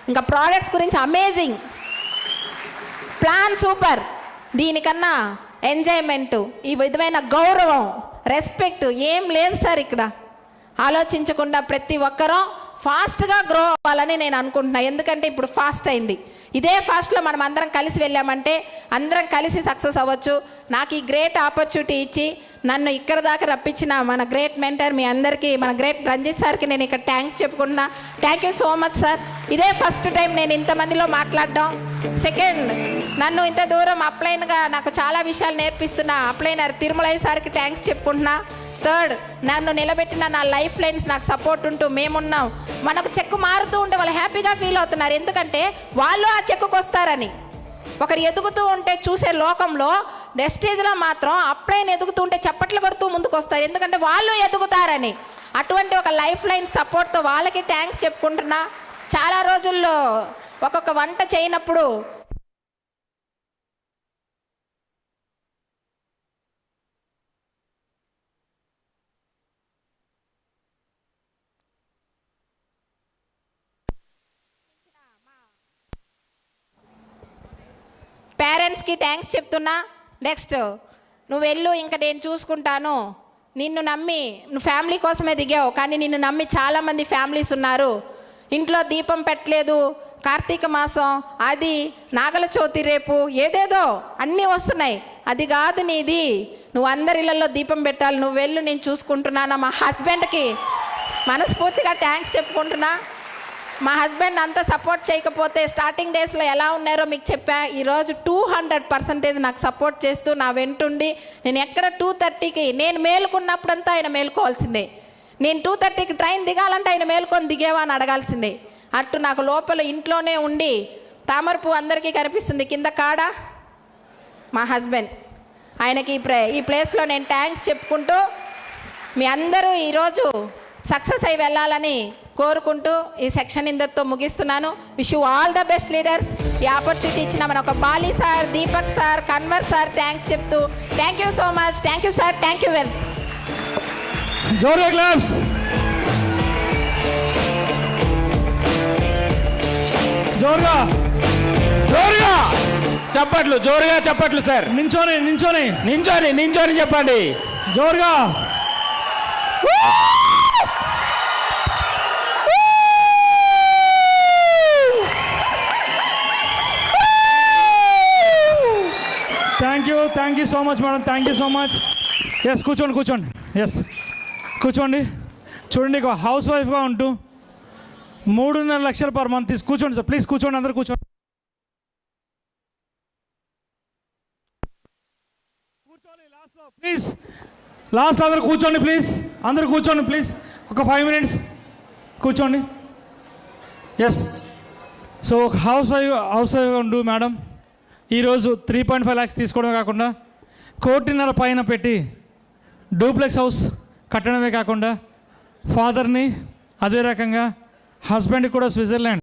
Speaker 1: ఇంకా ప్రోడక్ట్స్ గురించి అమేజింగ్. Plan super. దీనికన్నా ఎంజాయ్మెంటు, ఈ విధమైన గౌరవం, రెస్పెక్ట్ ఏం లేదు సార్ ఇక్కడ. ఆలోచించకుండా ప్రతి ఒక్కరూ ఫాస్ట్గా గ్రో అవ్వాలని నేను అనుకుంటున్నా. ఎందుకంటే ఇప్పుడు ఫాస్ట్ అయింది. ఇదే ఫాస్ట్లో మనం అందరం కలిసి వెళ్ళామంటే అందరం కలిసి సక్సెస్ అవ్వచ్చు. నాకు ఈ గ్రేట్ ఆపర్చునిటీ ఇచ్చి నన్ను ఇక్కడ దాకా రప్పించిన మన గ్రేట్ మెంటర్ మీ అందరికీ, మన గ్రేట్ రంజిత్ సార్కి నేను ఇక్కడ థ్యాంక్స్ చెప్పుకుంటున్నా. Thank you so much sir. ఇదే ఫస్ట్ టైం నేను ఇంతమందిలో మాట్లాడడం. సెకండ్, నన్ను ఇంత దూరం అప్లైన్గా నాకు చాలా విషయాలు నేర్పిస్తున్న అప్లైనర్ తిరుమలయ్య సార్కి థ్యాంక్స్ చెప్పుకుంటున్నా. థర్డ్, నన్ను నిలబెట్టిన నా లైఫ్ లైన్స్ నాకు సపోర్ట్ ఉంటూ మేమున్నాం. మనకు చెక్కు మారుతూ ఉంటే వాళ్ళు హ్యాపీగా ఫీల్ అవుతున్నారు, ఎందుకంటే వాళ్ళు ఆ చెక్కుకు వస్తారని. ఒకరు ఎదుగుతూ ఉంటే చూసే లోకంలో డెస్టేజ్లో మాత్రం అప్లైన్ ఎదుగుతూ ఉంటే చప్పట్లు కొడుతూ ముందుకు వస్తారు, ఎందుకంటే వాళ్ళు ఎదుగుతారని. అటువంటి ఒక లైఫ్ లైన్ సపోర్ట్తో వాళ్ళకి థ్యాంక్స్ చెప్పుకుంటున్నా. చాలా రోజుల్లో ఒక్కొక్క వంట చేయనప్పుడు పేరెంట్స్కి థ్యాంక్స్ చెప్తున్నా. నెక్స్ట్, నువ్వు వెళ్ళు, ఇంకా నేను చూసుకుంటాను. నిన్ను నమ్మి, నువ్వు ఫ్యామిలీ కోసమే దిగావు, కానీ నిన్ను నమ్మి చాలామంది ఫ్యామిలీస్ ఉన్నారు. ఇంట్లో దీపం పెట్టలేదు, కార్తీక మాసం, అది నాగల చవితి రేపు, ఏదేదో అన్నీ వస్తున్నాయి. అది కాదు నీది, నువ్వు అందరి ఇళ్ళల్లో దీపం పెట్టాలి. నువ్వు వెళ్ళు, నేను చూసుకుంటున్నాను. మా హస్బెండ్కి మనస్ఫూర్తిగా థ్యాంక్స్ చెప్పుకుంటున్నా. మా హస్బెండ్ అంతా సపోర్ట్ చేయకపోతే స్టార్టింగ్ డేస్లో ఎలా ఉన్నారో మీకు చెప్పా. ఈరోజు 200% నాకు సపోర్ట్ చేస్తూ నా వెంటుండి, నేను ఎక్కడ 2:30కి నేను మేలుకున్నప్పుడంతా ఆయన మేలుకోవాల్సిందే. నేను 2:30కి ట్రైన్ దిగాలంటే ఆయన మేలుకొని దిగేవా అని అడగాల్సిందే. అటు నాకు లోపల ఇంట్లోనే ఉండి తామరపు అందరికీ కనిపిస్తుంది కింద కాడ మా హస్బెండ్. ఆయనకి ఈ ప్లేస్లో నేను థ్యాంక్స్ చెప్పుకుంటూ మీ అందరూ ఈరోజు సక్సెస్ అయి వెళ్ళాలని కోరుకుంటూ ఈ సెక్షన్ ఇందరితో ముగిస్తున్నాను. Wish you all the best leaders. ఈ ఆపర్చునిటీ ఇచ్చిన మన ఒక Bali sir, Deepak sir, Kanwar sir thanks చెప్తూ thank you so much. Thank you sir, thank you well.
Speaker 2: జోరుగా క్లాప్స్. జోరుగా జోరుగా చప్పట్లు, జోరుగా చప్పట్లు సార్. నించోని నించోని నించోని నించోని చెప్పండి జోరుగా. Thank you so much madam, thank you so much. Yes, కూర్చోండి కూర్చోండి. ఎస్, కూర్చోండి. చూడండి, ఒక హౌస్ వైఫ్గా ఉంటూ 3.5 లక్షలు పర్ మంత్ తీసి కూర్చోండి సార్, ప్లీజ్ కూర్చోండి, అందరు కూర్చోండి. కూర్చోండి లాస్ట్లో ప్లీజ్, లాస్ట్ అందరు కూర్చోండి ప్లీజ్, అందరు కూర్చోండి ప్లీజ్, ఒక 5 minutes కూర్చోండి. ఎస్, సో ఒక హౌస్ వైఫ్గా ఉండు మేడం ఈరోజు 3.5 lakhs తీసుకోవడమే కాకుండా 1.5 కోటి పైన పెట్టి డూప్లెక్స్ హౌస్ కట్టడమే కాకుండా ఫాదర్ని, అదే రకంగా హస్బెండ్కి కూడా స్విట్జర్లాండ్